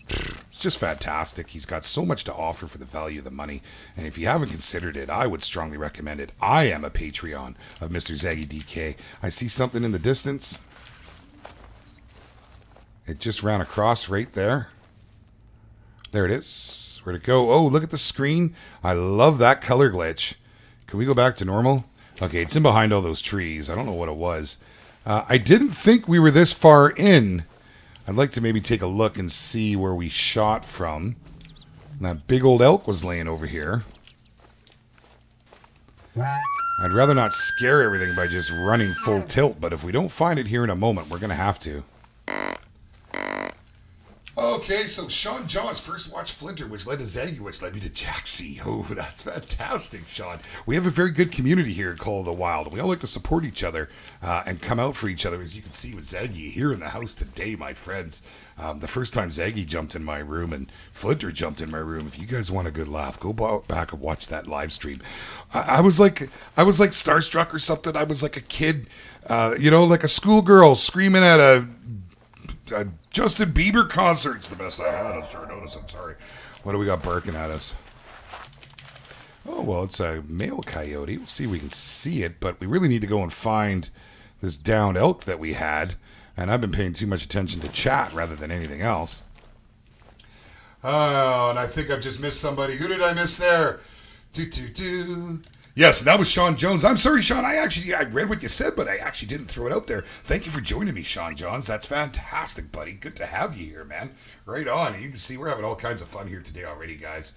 just fantastic. He's got so much to offer for the value of the money, and if you haven't considered it, I would strongly recommend it. I am a Patreon of Mr. Zaggy DK. I see something in the distance. It just ran across right there. There it is. Where'd it go? Oh, look at the screen. I love that color glitch. Can we go back to normal? Okay, it's in behind all those trees. I don't know what it was. I didn't think we were this far in. I'd like to maybe take a look and see where we shot from. That big old elk was laying over here. I'd rather not scare everything by just running full tilt, but if we don't find it here in a moment, we're going to have to. Okay, so Sean Johns first watched Flinter, which led to Zaggy, which led me to Jaxie. Oh, that's fantastic, Sean. We have a very good community here in Call of the Wild. We all like to support each other and come out for each other, as you can see with Zaggy here in the house today, my friends. The first time Zaggy jumped in my room and Flinter jumped in my room. If you guys want a good laugh, go back and watch that live stream. I was like starstruck or something. I was like a kid, you know, like a schoolgirl screaming at a Justin Bieber concert's the best I had. I'm sure notice. I'm sorry. What do we got barking at us? Oh, well, it's a male coyote. We'll see if we can see it, but we really need to go and find this downed elk that we had, and I've been paying too much attention to chat rather than anything else. Oh, and I think I've just missed somebody. Who did I miss there? Yes, and that was Sean Jones. I'm sorry, Sean. I read what you said, but I actually didn't throw it out there. Thank you for joining me, Sean Jones. That's fantastic, buddy. Good to have you here, man. Right on. You can see we're having all kinds of fun here today already, guys.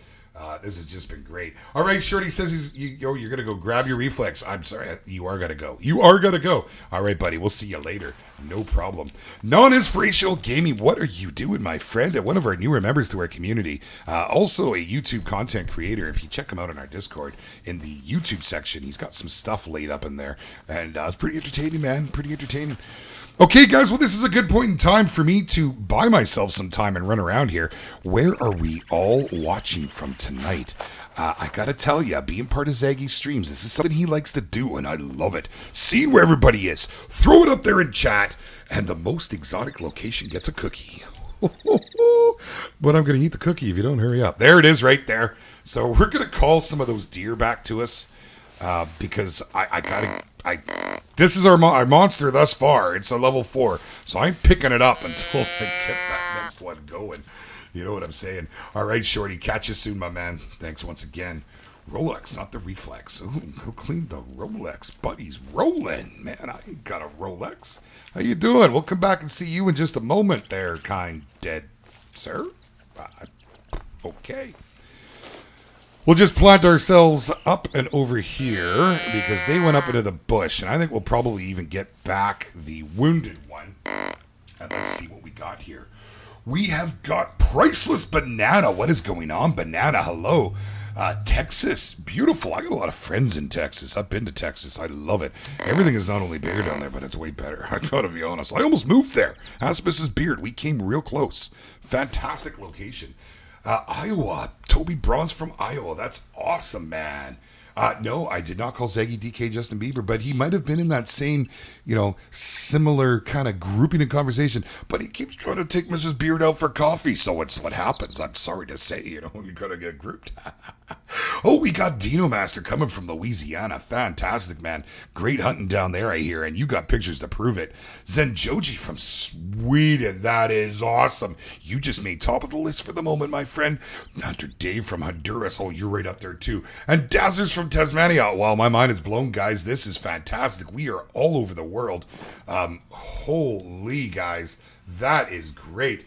This has just been great. All right, Shorty says you're going to go grab your reflex. I'm sorry. You are going to go. You are going to go. All right, buddy. We'll see you later. No problem. Non-inspirational gaming. What are you doing, my friend? One of our newer members to our community. Also a YouTube content creator. If you check him out on our Discord in the YouTube section, he's got some stuff laid up in there. And it's pretty entertaining, man. Pretty entertaining. Okay, guys, well, this is a good point in time for me to buy myself some time and run around here. Where are we all watching from tonight? I gotta tell you, being part of Zaggy's streams, this is something he likes to do, and I love it. Seeing where everybody is, throw it up there in chat, and the most exotic location gets a cookie. But I'm gonna eat the cookie if you don't hurry up. There it is right there. So we're gonna call some of those deer back to us, because this is our monster thus far. It's a level 4. So I'm picking it up until I get that next one going. You know what I'm saying? All right, Shorty. Catch you soon, my man. Thanks once again. Rolex, not the reflex. Ooh, go clean the Rolex. Buddy's rolling. Man, I ain't got a Rolex. How you doing? We'll come back and see you in just a moment there, kind dead sir. Okay. We'll just plant ourselves up and over here because they went up into the bush. And I think we'll probably even get back the wounded one. And let's see what we got here. We have got Priceless Banana. What is going on, Banana? Hello. Texas. Beautiful. I got a lot of friends in Texas. I've been to Texas. I love it. Everything is not only bigger down there, but it's way better. I gotta be honest. I almost moved there. Ask Mrs. Beard. We came real close. Fantastic location. Iowa. Toby Bronze from Iowa. That's awesome, man. No, I did not call Zaggy DK Justin Bieber, but he might have been in that same, similar kind of grouping and conversation. But he keeps trying to take Mrs. Beard out for coffee, so it's what happens. I'm sorry to say, you gotta get grouped. Oh, we got Dino Master coming from Louisiana. Fantastic, man. Great hunting down there, I hear, and you got pictures to prove it. Zenjoji from Sweden. That is awesome. You just made top of the list for the moment, my friend. Hunter Dave from Honduras. Oh, you're right up there, too. And Dazzers from Tasmania. Wow, my mind is blown, guys. This is fantastic. We are all over the world. Holy, guys. That is great.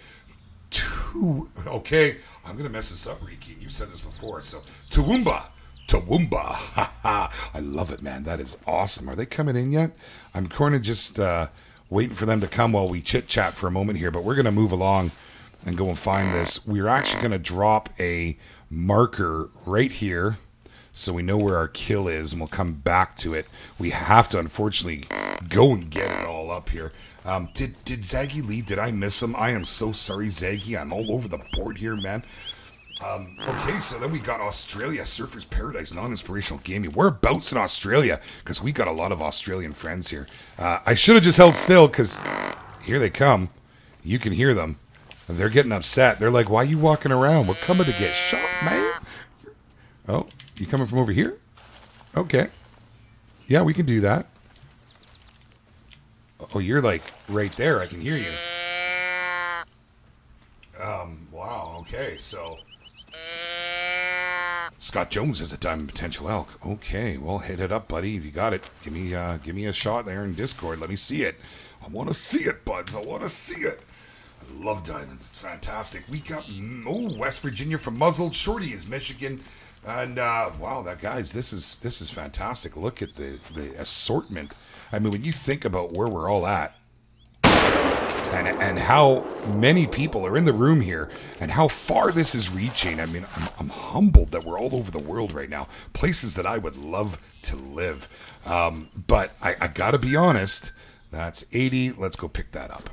Okay, I'm going to mess this up, Riki. You said this before, so Toowoomba. I love it, man. That is awesome. Are they coming in yet? I'm kind of just waiting for them to come while we chit-chat for a moment here, but we're going to move along and go and find this. We're actually going to drop a marker right here so we know where our kill is, and we'll come back to it. We have to, unfortunately, go and get it all up here. Did Zaggy leave? Did I miss him? I am so sorry, Zaggy. I'm all over the board here, man. Okay, so then we got Australia, Surfer's Paradise, non-inspirational gaming. Whereabouts in Australia? Because we got a lot of Australian friends here. I should have just held still, because here they come. You can hear them. And they're getting upset. They're like, why are you walking around? We're coming to get shot, man. Oh, you coming from over here? Okay. Yeah, we can do that. Oh, you're like right there. I can hear you. Wow. Okay, so Scott Jones has a diamond potential elk. Okay, well, hit it up, buddy. If you got it, give me a shot there in Discord. Let me see it. I want to see it, buds. I want to see it. I love diamonds. It's fantastic. We got West Virginia from Muzzled. Shorty is Michigan. And wow, that guys, this is fantastic. Look at the assortment. I mean, when you think about where we're all at, and how many people are in the room here, and how far this is reaching. I mean, I'm humbled that we're all over the world right now, places that I would love to live. But I gotta be honest. That's 80. Let's go pick that up.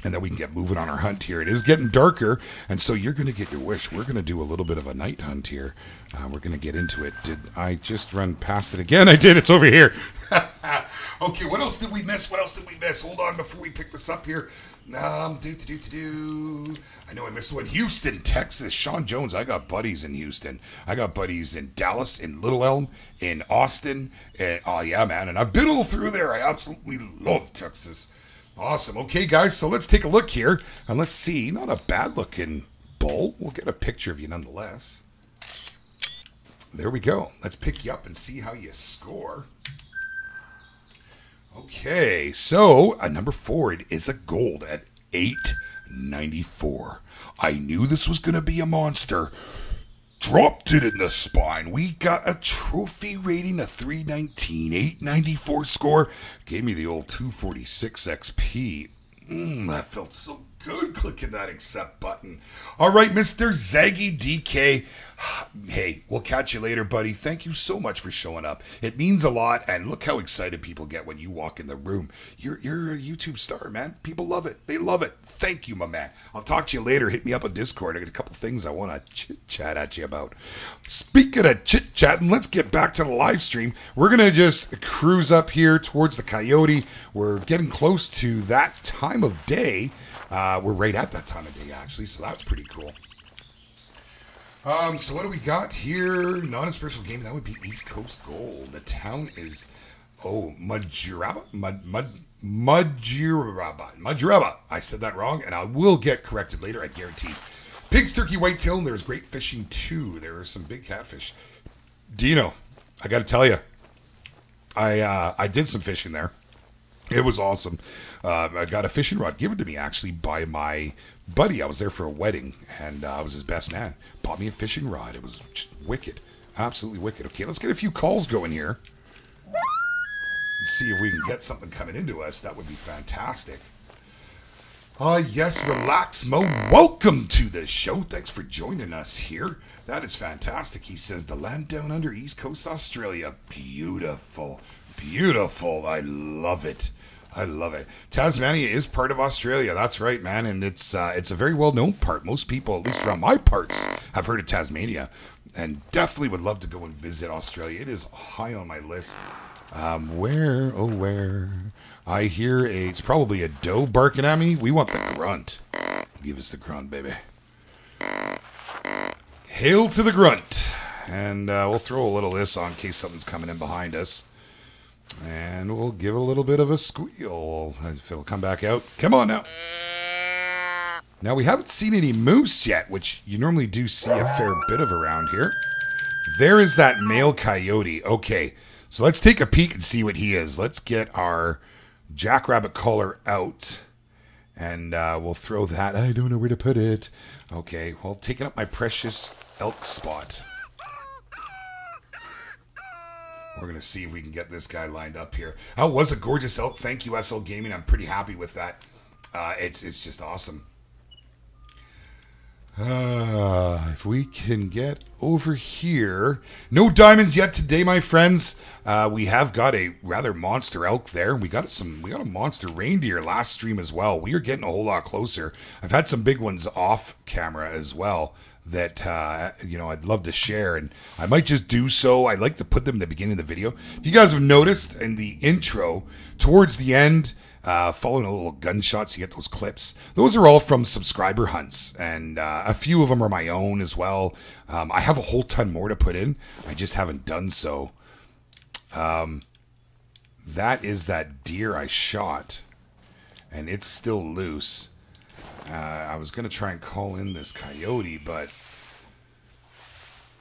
And then we can get moving on our hunt here. It is getting darker, and so you're going to get your wish. We're going to do a little bit of a night hunt here. We're going to get into it. Did I just run past it again? I did. It's over here. Okay, what else did we miss? Hold on before we pick this up here. I know I missed one. Houston, Texas. Sean Jones. I got buddies in Houston. I got buddies in Dallas, in Little Elm, in Austin. And, oh, yeah, man. And I've been all through there. I absolutely love Texas. Awesome. Okay, guys, so let's take a look here, and let's see. Not a bad-looking bull. We'll get a picture of you nonetheless. There we go. Let's pick you up and see how you score. Okay, so number 4, it is a gold at 894. I knew this was going to be a monster. Dropped it in the spine. We got a trophy rating of 319, 894 score. Gave me the old 246 XP. That felt so good clicking that accept button. All right, Mr. Zaggy DK. Hey, we'll catch you later, buddy. Thank you so much for showing up. It means a lot, and look how excited people get when you walk in the room. You're a YouTube star, man. People love it. They love it. Thank you, my man. I'll talk to you later. Hit me up on Discord. I got a couple things I want to chit-chat at you about. Speaking of chit-chatting, let's get back to the live stream. We're going to just cruise up here towards the Coyote. We're getting close to that time of day. We're right at that time of day, actually, so that's pretty cool. So what do we got here? Non-inspirational game, that would be East Coast Gold. The town is, Mudjuraba? Mudjuraba. I said that wrong, and I will get corrected later, I guarantee. Pigs, turkey, whitetail, and there's great fishing, too. There are some big catfish. Dino, I got to tell you, I did some fishing there. It was awesome. I got a fishing rod given to me, actually, by my buddy. I was there for a wedding, and I was his best man. Bought me a fishing rod. It was just wicked. Absolutely wicked. Okay, let's get a few calls going here. Let's see if we can get something coming into us. That would be fantastic. Yes, relax, Mo. Welcome to the show. Thanks for joining us here. That is fantastic. He says, the land down under East Coast Australia. Beautiful. Beautiful. I love it. I love it. Tasmania is part of Australia. That's right, man, and it's a very well known part. Most people, at least around my parts, have heard of Tasmania, and definitely would love to go and visit Australia. It is high on my list. Where? Oh, where? I hear it's probably a doe barking at me. We want the grunt. Give us the grunt, baby. Hail to the grunt, and we'll throw a little of this on in case something's coming in behind us. And we'll give it a little bit of a squeal if it'll come back out. Come on now. Now, we haven't seen any moose yet, which you normally do see a fair bit of around here. There is that male coyote. Okay, so let's take a peek and see what he is. Let's get our jackrabbit collar out. And we'll throw that. I don't know where to put it. Okay, well, taking up my precious elk spot. We're going to see if we can get this guy lined up here. Oh, it was a gorgeous elk. Thank you, SL Gaming. I'm pretty happy with that. It's just awesome. If we can get over here. No diamonds yet today, my friends. We have got a rather monster elk there. We got a monster reindeer last stream as well. We are getting a whole lot closer. I've had some big ones off camera as well that I'd love to share, and I might just do so. I like to put them in the beginning of the video. If you guys have noticed in the intro, towards the end, following a little gunshots, you get those clips. Those are all from subscriber hunts, and a few of them are my own as well. I have a whole ton more to put in. I just haven't done so. That is that deer I shot, and it's still loose. I was going to try and call in this coyote, but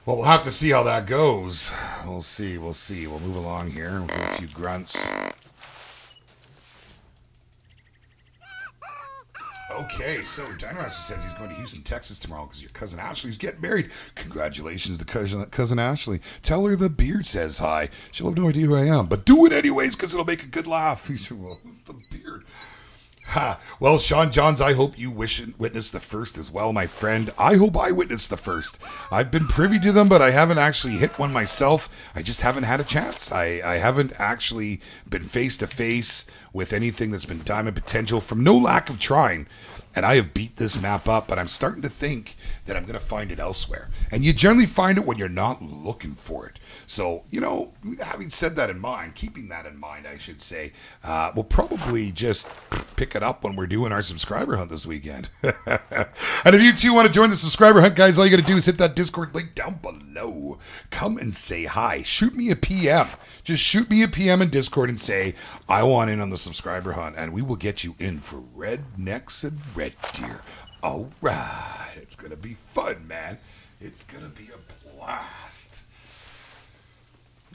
well, we'll have to see how that goes. We'll see. We'll move along here. We'll do a few grunts. Okay, so Dynamaster says he's going to Houston, Texas tomorrow because your cousin Ashley's getting married. Congratulations to cousin Ashley. Tell her the beard says hi. She'll have no idea who I am, but do it anyways because it'll make a good laugh. Well, the beard. Ha. Well, Sean Johns, I hope you witnessed the first as well, my friend. I hope I witnessed the first. I've been privy to them, but I haven't actually hit one myself. I just haven't had a chance. I haven't actually been face-to-face with anything that's been diamond potential from no lack of trying. And I have beat this map up, but I'm starting to think that I'm going to find it elsewhere. And you generally find it when you're not looking for it. So, having said that in mind, keeping that in mind, I should say, we'll probably just pick it up when we're doing our subscriber hunt this weekend. And if you too want to join the subscriber hunt, guys, all you got to do is hit that Discord link down below. Come and say hi. Shoot me a PM. Just shoot me a PM in Discord and say, I want in on the subscriber hunt, and we will get you in for rednecks and red deer. All right. It's going to be fun, man. It's going to be a blast.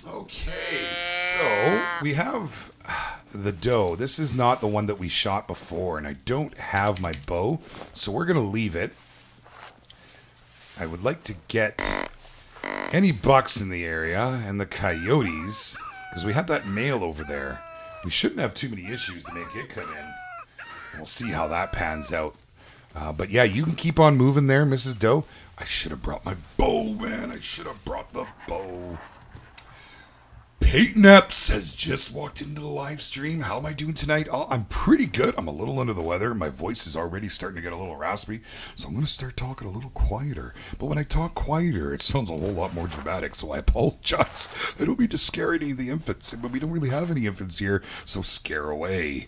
Okay, so we have the doe. This is not the one that we shot before, and I don't have my bow, so we're going to leave it. I would like to get any bucks in the area and the coyotes, because we had that male over there. We shouldn't have too many issues to make it come in. We'll see how that pans out. But yeah, you can keep on moving there, Mrs. Doe. I should have brought my bow, man. I should have brought the bow. Peyton Epps has just walked into the live stream. How am I doing tonight? Oh, I'm pretty good. I'm a little under the weather. My voice is already starting to get a little raspy, so I'm going to start talking a little quieter. But when I talk quieter, it sounds a whole lot more dramatic, so I apologize. I don't mean to scare any of the infants, but we don't really have any infants here, so scare away.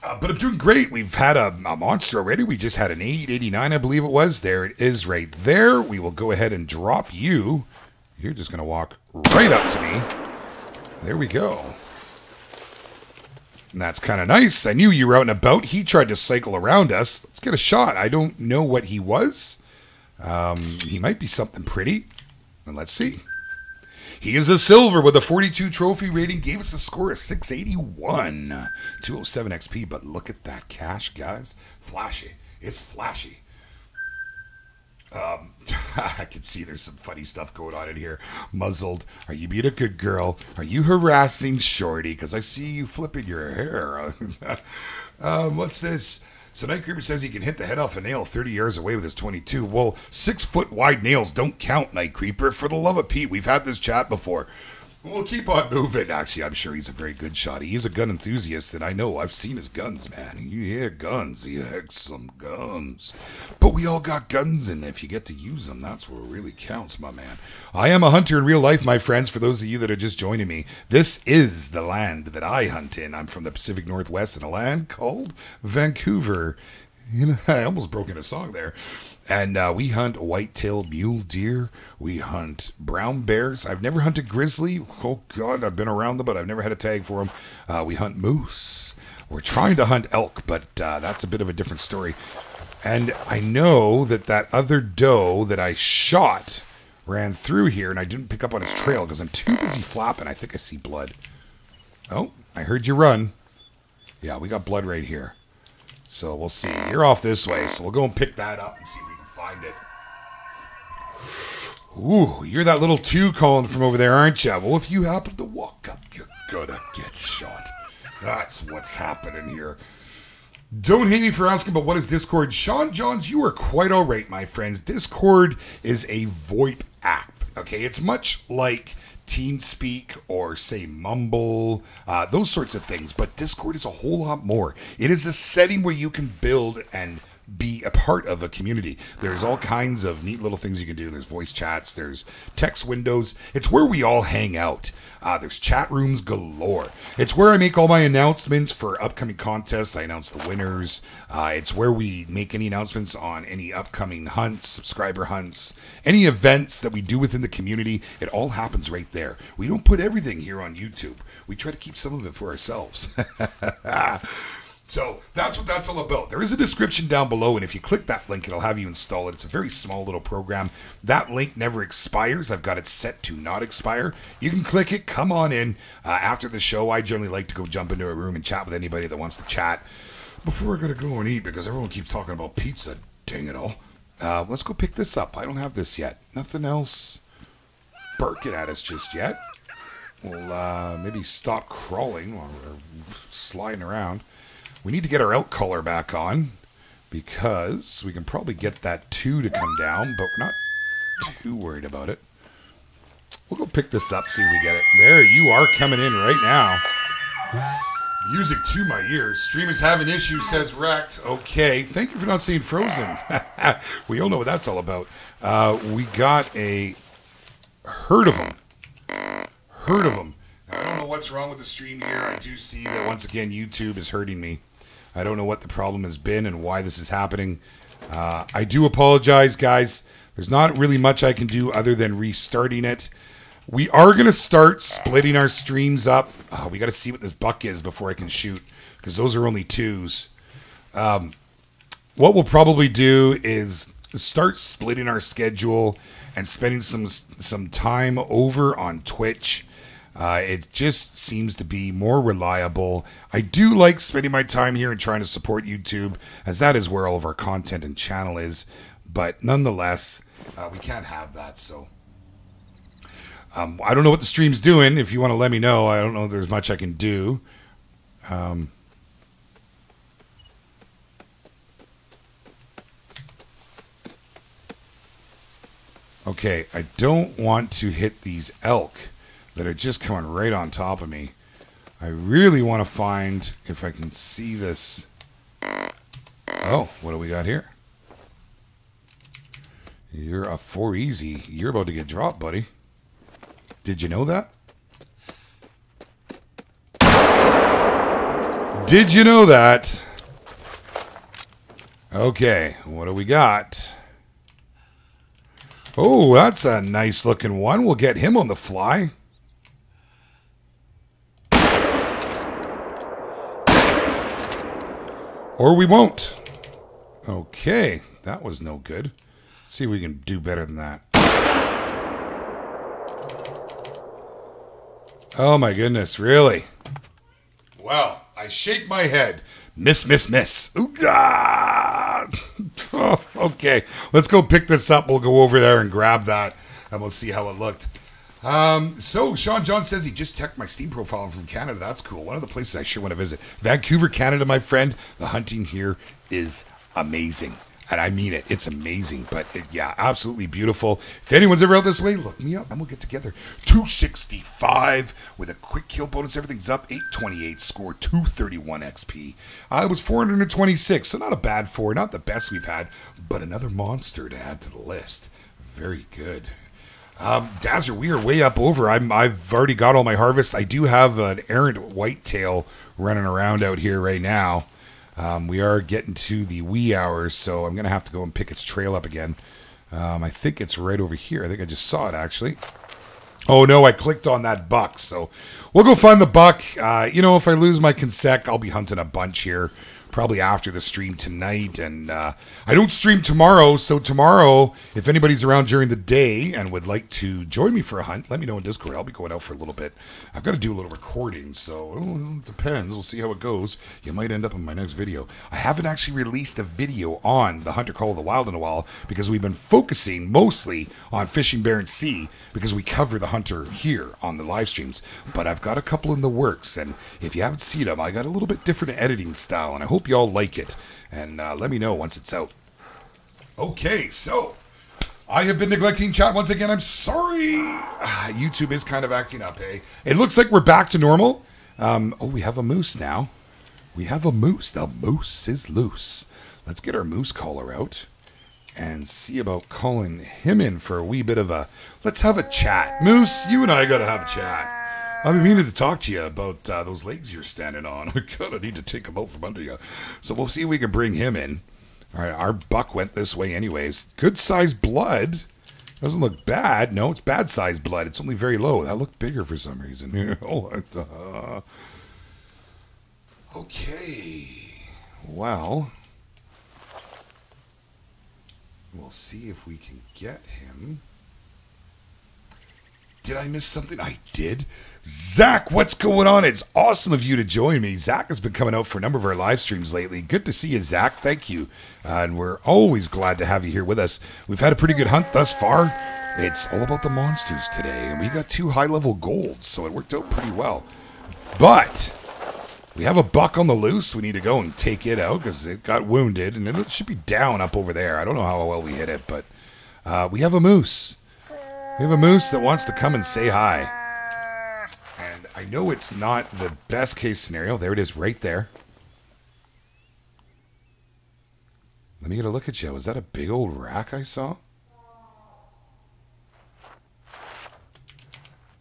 But I'm doing great. We've had a monster already. We just had an 889, I believe it was. There it is right there. We will go ahead and drop you. You're just going to walk right up to me. There we go. And that's kind of nice. I knew you were out and about. He tried to cycle around us. Let's get a shot. I don't know what he was. He might be something pretty. And let's see. He is a silver with a 42 trophy rating. Gave us a score of 681. 207 XP. But look at that cash, guys. Flashy. It's flashy. I can see there's some funny stuff going on in here. Muzzled. Are you being a good girl? Are you harassing Shorty? Because I see you flipping your hair. What's this? So Night Creeper says he can hit the head off a nail 30 yards away with his 22. Well, 6 foot wide nails don't count, Night Creeper. For the love of Pete, we've had this chat before. We'll keep on moving. Actually, I'm sure he's a very good shot. He's a gun enthusiast, and I know I've seen his guns, man. Yeah, guns. He has some guns. But we all got guns, and if you get to use them, that's what really counts, my man. I am a hunter in real life, my friends. For those of you that are just joining me, this is the land that I hunt in. I'm from the Pacific Northwest in a land called Vancouver. You know, I almost broke into a song there. And we hunt white-tailed mule deer. We hunt brown bears. I've never hunted grizzly. Oh, God, I've been around them, but I've never had a tag for them. We hunt moose. We're trying to hunt elk, but that's a bit of a different story. And I know that other doe that I shot ran through here, and I didn't pick up on his trail because I'm too busy flapping. I think I see blood. Oh, I heard you run. Yeah, we got blood right here. So we'll see. You're off this way, so we'll go and pick that up and see if we can find it. Ooh, you're that little two calling from over there, aren't you? Well, if you happen to walk up, you're gonna get shot. That's what's happening here. Don't hate me for asking, but what is Discord? Sean Johns, you are quite all right, my friends. Discord is a VoIP app, okay? It's much like TeamSpeak or say Mumble, those sorts of things. But Discord is a whole lot more. It is a setting where you can build and be a part of a community. There's all kinds of neat little things you can do. There's voice chats, there's text windows. It's where we all hang out. There's chat rooms galore. It's where I make all my announcements for upcoming contests. I announce the winners. It's where we make any announcements on any upcoming hunts, subscriber hunts, any events that we do within the community. It all happens right there. We don't put everything here on YouTube. We try to keep some of it for ourselves. So that's what that's all about. There is a description down below, and if you click that link, it'll have you install it. It's a very small little program. That link never expires. I've got it set to not expire. You can click it. Come on in. After the show, I generally like to go jump into a room and chat with anybody that wants to chat before I gotta go and eat because everyone keeps talking about pizza. Dang it all. Let's go pick this up. I don't have this yet. Nothing else barking at us just yet. We'll maybe stop crawling while we're sliding around. We need to get our elk collar back on because we can probably get that 2 to come down, but we're not too worried about it. We'll go pick this up, see if we get it. There, you are coming in right now. Music to my ears. Stream is having issues, says Wrecked. Okay, thank you for not seeing Frozen. We all know what that's all about. We got a herd of them. Herd of them. Now, I don't know what's wrong with the stream here. I do see that once again YouTube is hurting me. I don't know what the problem has been and why this is happening. I do apologize, guys. There's not really much I can do other than restarting it. We are going to start splitting our streams up. We got to see what this buck is before I can shoot, because those are only 2s. What we'll probably do is start splitting our schedule and spending some time over on Twitch. It just seems to be more reliable. I do like spending my time here and trying to support YouTube, as that is where all of our content and channel is. But nonetheless, we can't have that. So I don't know what the stream's doing. If you want to let me know, I don't know if there's much I can do. Okay, I don't want to hit these elk that are just coming right on top of me. I really want to find if I can see this. Oh, what do we got here? You're a 4 easy. You're about to get dropped, buddy. Did you know that? Did you know that? Okay, what do we got? Oh, that's a nice looking one. We'll get him on the fly. Or we won't. Okay, that was no good. Let's see if we can do better than that. Oh my goodness, really? Well, I shake my head. Miss, miss, miss. Ooh, ah! Oh, okay, let's go pick this up. We'll go over there and grab that, and we'll see how it looked. So Sean John says he just checked my Steam profile from Canada. That's cool. One of the places I sure want to visit. Vancouver, Canada, my friend. The hunting here is amazing. And I mean it. It's amazing. But yeah, absolutely beautiful. If anyone's ever out this way, look me up and we'll get together. 265 with a quick kill bonus. Everything's up. 828 score. 231 XP. It was 426. So not a bad 4. Not the best we've had. But another monster to add to the list. Very good. Dazzer, we are way up over. I've already got all my harvests. I do have an errant whitetail running around out here right now. We are getting to the wee hours, so I'm going to have to go and pick its trail up again. I think it's right over here. I think I just saw it, actually. Oh, no, I clicked on that buck, so we'll go find the buck. You know, if I lose my consec, I'll be hunting a bunch here, probably after the stream tonight. And I don't stream tomorrow, so tomorrow, if anybody's around during the day and would like to join me for a hunt, let me know in Discord. I'll be going out for a little bit. I've got to do a little recording, so it depends. We'll see how it goes. You might end up in my next video. I haven't actually released a video on the Hunter Call of the Wild in a while because we've been focusing mostly on fishing Barents Sea because we cover the hunter here on the live streams. But I've got a couple in the works, and if you haven't seen them, I got a little bit different editing style, and I hope y'all like it, and let me know once it's out. Okay, so I have been neglecting chat once again. I'm sorry. YouTube is kind of acting up, eh? It looks like we're back to normal. Oh, we have a moose now. We have a moose. The moose is loose. Let's get our moose caller out and see about calling him in for a wee bit of a... Let's have a chat. Moose, you and I got to have a chat. I've been meaning to talk to you about those legs you're standing on. I kind of need to take them out from under you. So we'll see if we can bring him in. All right, our buck went this way anyways. Good sized blood. Doesn't look bad. No, it's bad sized blood. It's only very low. That looked bigger for some reason. Okay. Well, we'll see if we can get him. Did I miss something? I did. Zach, what's going on? It's awesome of you to join me. Zach has been coming out for a number of our live streams lately. Good to see you, Zach. Thank you. And we're always glad to have you here with us. We've had a pretty good hunt thus far. It's all about the monsters today. And we got 2 high-level golds, so it worked out pretty well. But we have a buck on the loose. We need to go and take it out because it got wounded. And it should be down up over there. I don't know how well we hit it, but we have a moose. We have a moose that wants to come and say hi. And I know it's not the best case scenario. There it is right there. Let me get a look at you. Was that a big old rack I saw?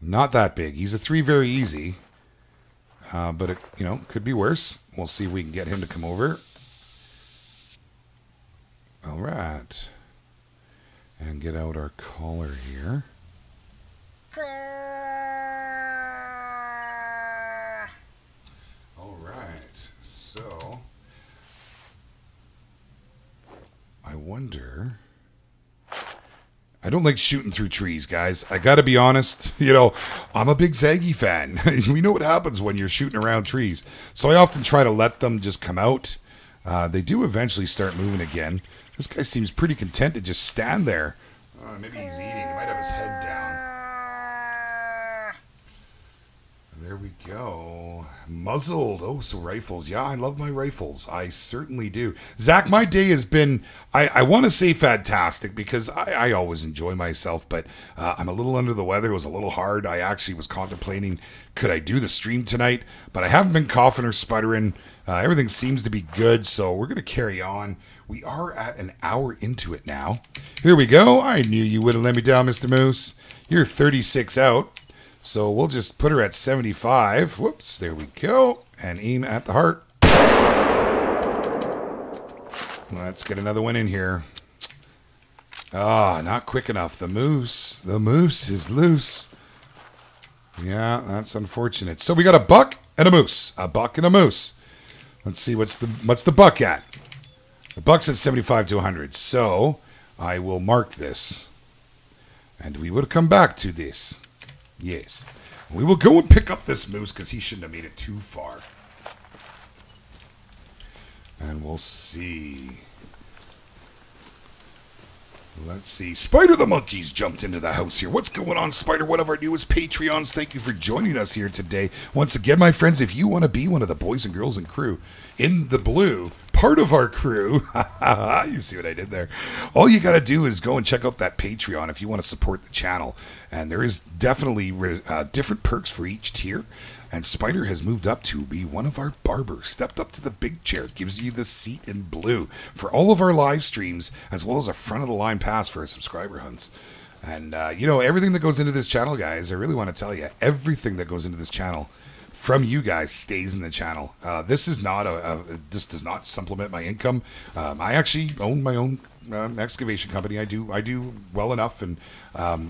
Not that big. He's a 3 very easy. But it, you know, could be worse. We'll see if we can get him to come over. All right. And get out our collar here. All right, so I wonder. I don't like shooting through trees, guys. I gotta be honest. You know, I'm a big Zaggy fan. We know what happens when you're shooting around trees. So I often try to let them just come out. They do eventually start moving again. This guy seems pretty content to just stand there. Maybe he's eating. He might have his head down. There we go. Muzzled. Oh, so rifles. Yeah, I love my rifles. I certainly do. Zach, my day has been, I want to say fantastic because I always enjoy myself, but I'm a little under the weather. It was a little hard. I actually was contemplating, could I do the stream tonight? But I haven't been coughing or sputtering. Everything seems to be good, so we're going to carry on. We are at an hour into it now. Here we go. I knew you wouldn't let me down, Mr. Moose. You're 36 out. So we'll just put her at 75. Whoops, there we go. And aim at the heart. Let's get another one in here. Ah, not quick enough. The moose is loose. Yeah, that's unfortunate. So we got a buck and a moose. A buck and a moose. Let's see, what's the buck at? The buck's at 75 to 100. So I will mark this. And we will come back to this. Yes. We will go and pick up this moose because he shouldn't have made it too far. And we'll see. Let's see. Spider the Monkey's jumped into the house here. What's going on, Spider? One of our newest Patreons. Thank you for joining us here today. Once again, my friends, if you want to be one of the boys and girls and crew in the blue, part of our crew, you see what I did there? All you got to do is go and check out that Patreon if you want to support the channel. And there is definitely different perks for each tier. And Spider has moved up to be one of our barbers, stepped up to the big chair, gives you the seat in blue for all of our live streams, as well as a front-of-the-line pass for our subscriber hunts. And, you know, everything that goes into this channel, guys, I really want to tell you, everything that goes into this channel from you guys stays in the channel. This is not this does not supplement my income. I actually own my own excavation company. I do well enough, and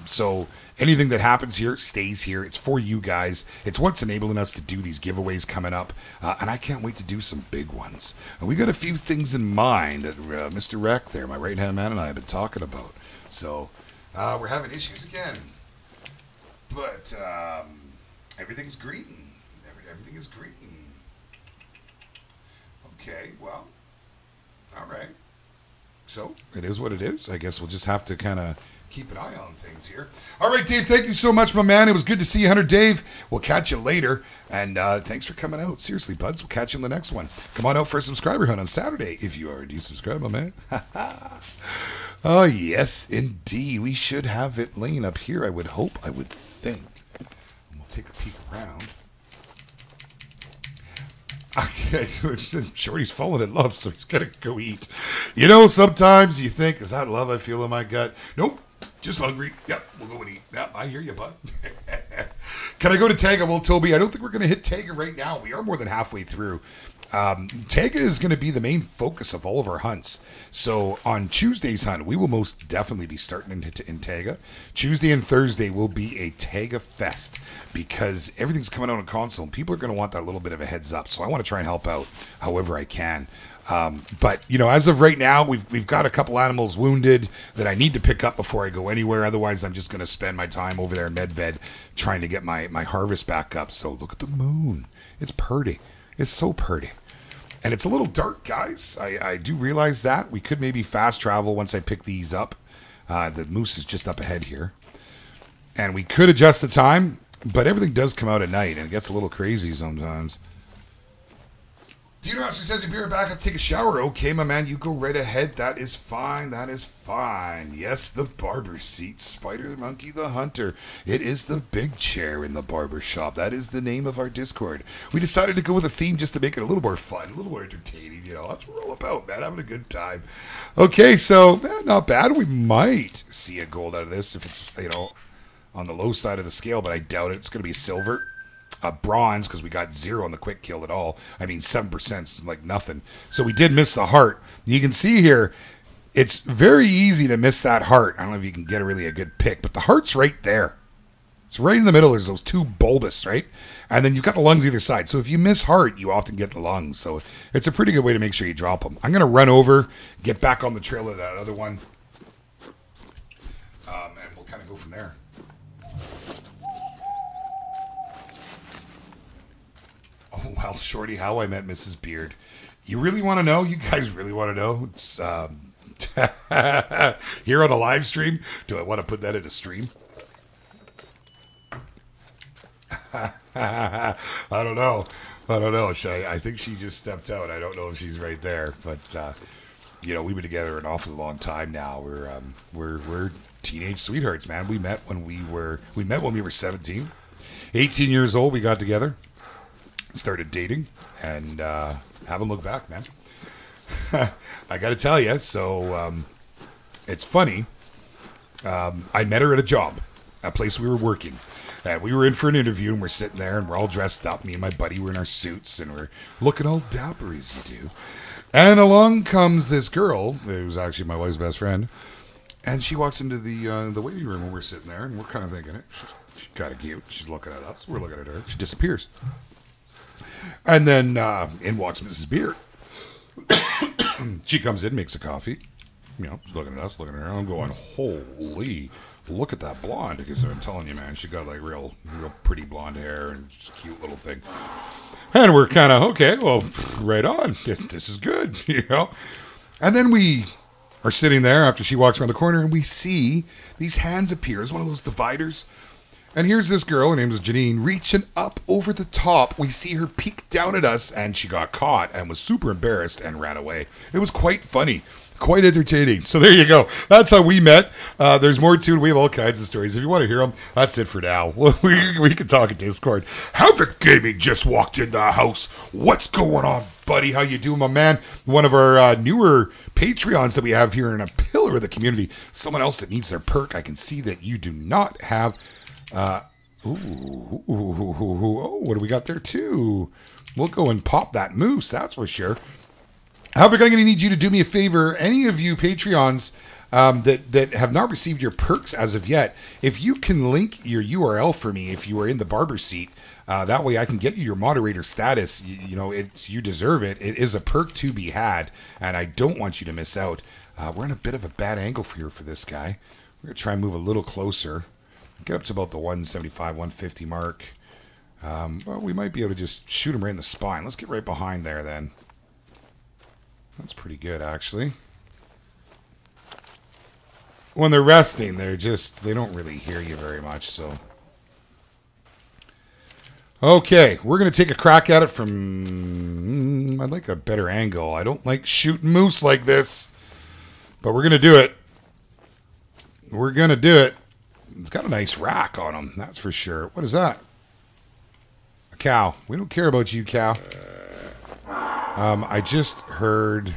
so anything that happens here stays here. It's for you guys. It's what's enabling us to do these giveaways coming up, and I can't wait to do some big ones. And we got a few things in mind that Mr. Rec there, my right hand man, and I have been talking about. So we're having issues again, but everything's green. Everything is green. Okay, well, all right. So it is what it is. I guess we'll just have to kind of keep an eye on things here. All right, Dave, thank you so much, my man. It was good to see you, Hunter Dave. We'll catch you later. And thanks for coming out. Seriously, buds, we'll catch you in the next one. Come on out for a subscriber hunt on Saturday if you already subscribed, my man. Oh, yes, indeed. We should have it laying up here, I would hope, I would think. And we'll take a peek around. Okay, Shorty's falling in love, so he's gonna go eat. You know, sometimes you think, is that love I feel in my gut? Nope, just hungry. Yep, we'll go and eat. Yep, I hear you, bud. Can I go to Tega? Well, Toby, I don't think we're gonna hit Tega right now. We are more than halfway through. Tega is going to be the main focus of all of our hunts. So on Tuesday's hunt, we will most definitely be starting in Tega. Tuesday and Thursday will be a Tega fest because everything's coming out on console and people are going to want that little bit of a heads up. So I want to try and help out however I can. But, you know, as of right now, we've got a couple animals wounded that I need to pick up before I go anywhere. Otherwise, I'm just going to spend my time over there in Medved trying to get my harvest back up. So look at the moon. It's pretty. It's so pretty. And it's a little dark, guys. I do realize that. We could maybe fast travel once I pick these up. The moose is just up ahead here. And we could adjust the time, but everything does come out at night, and it gets a little crazy sometimes. Dino Master says, you'll be right back. I have to take a shower. Okay, my man, you go right ahead. That is fine. That is fine. Yes, the barber seat. Spider Monkey the Hunter. It is the big chair in the barber shop. That is the name of our Discord. We decided to go with a theme just to make it a little more fun, a little more entertaining. You know, that's what we're all about, man. Having a good time. Okay, so, man, not bad. We might see a gold out of this if it's, you know, on the low side of the scale, but I doubt it. It's going to be silver. Bronze, because we got 0 on the quick kill at all. I mean, 7% is like nothing. So we did miss the heart. You can see here, it's very easy to miss that heart. I don't know if you can get a good pick, but the heart's right there. It's right in the middle. There's those two bulbous, right? And then you've got the lungs either side. So if you miss heart, you often get the lungs. So it's a pretty good way to make sure you drop them. I'm going to run over, get back on the trail of that other one, and we'll kind of go from there. Oh, well, Shorty, how I met Mrs. Beard. You really want to know? You guys really want to know? It's here on a live stream. Do I want to put that in a stream? I don't know. I think she just stepped out. I don't know if she's right there. But, you know, we've been together an awfully long time now. We're teenage sweethearts, man. We met when we were 17. 18 years old, we got together. Started dating and haven't looked back, man. I got to tell you, so it's funny. I met her at a job, a place we were working. And we were in for an interview, and we're sitting there, and we're all dressed up. Me and my buddy were in our suits, and we're looking all dapper as you do. And along comes this girl, it was actually my wife's best friend, and she walks into the waiting room when we're sitting there, and we're kind of thinking, she's kind of cute. She's looking at us. We're looking at her. She disappears. And then in walks Mrs. Beard. She comes in, makes a coffee. You know, she's looking at us, looking at her. I'm going, holy, look at that blonde. Because I'm telling you, man, she got like real pretty blonde hair and just a cute little thing. And we're kind of, okay, well, right on. This is good, you know. And then we are sitting there after she walks around the corner and we see these hands appear. It's one of those dividers. And here's this girl, her name is Janine, reaching up over the top. We see her peek down at us, and she got caught and was super embarrassed and ran away. It was quite funny, quite entertaining. So there you go. That's how we met. There's more to it. We have all kinds of stories. If you want to hear them, that's it for now. We can talk at Discord. Havoc Gaming just walked in the house. What's going on, buddy? How you doing, my man? One of our newer Patreons that we have here, and a pillar of the community. Someone else that needs their perk. I can see that you do not have... Oh, what do we got there too? We'll go and pop that moose, that's for sure. Havoc, I'm going to need you to do me a favor. Any of you Patreons that have not received your perks as of yet, if you can link your URL for me if you are in the barber seat, that way I can get you your moderator status. You know, you deserve it. It is a perk to be had, and I don't want you to miss out. We're in a bit of a bad angle for this guy. We're going to try and move a little closer. Get up to about the 175, 150 mark. Well, we might be able to just shoot him right in the spine. Let's get right behind there then. That's pretty good, actually. When they're resting, they don't really hear you very much, so. Okay, we're going to take a crack at it from... I'd like a better angle. I don't like shooting moose like this. But we're going to do it. We're going to do it. It's got a nice rack on him, that's for sure. What is that? A cow. We don't care about you, cow. I just heard...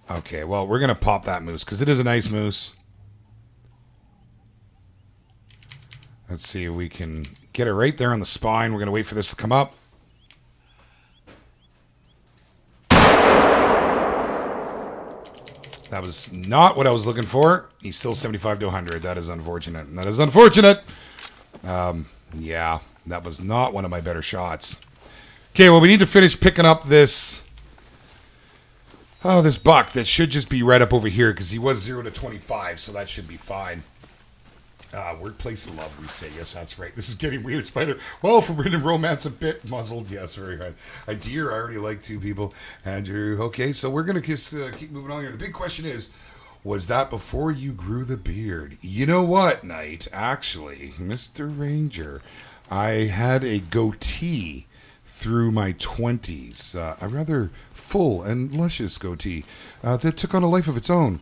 Okay, well, we're going to pop that moose, because it is a nice moose. Let's see if we can get it right there on the spine. We're going to wait for this to come up. That was not what I was looking for. He's still 75 to 100. That is unfortunate. That is unfortunate. Yeah, that was not one of my better shots. Okay, well, we need to finish picking up this... Oh, this buck that should just be right up over here because he was 0 to 25, so that should be fine. Workplace of love, we say. Yes, that's right. This is getting weird, Spider. Well, forbidden romance a bit muzzled. Yes, very right. A deer, I already like 2 people. Andrew, okay, so we're going to keep moving on here. The big question is, was that before you grew the beard? You know what, Knight? Actually, Mr. Ranger, I had a goatee through my 20s. A rather full and luscious goatee that took on a life of its own.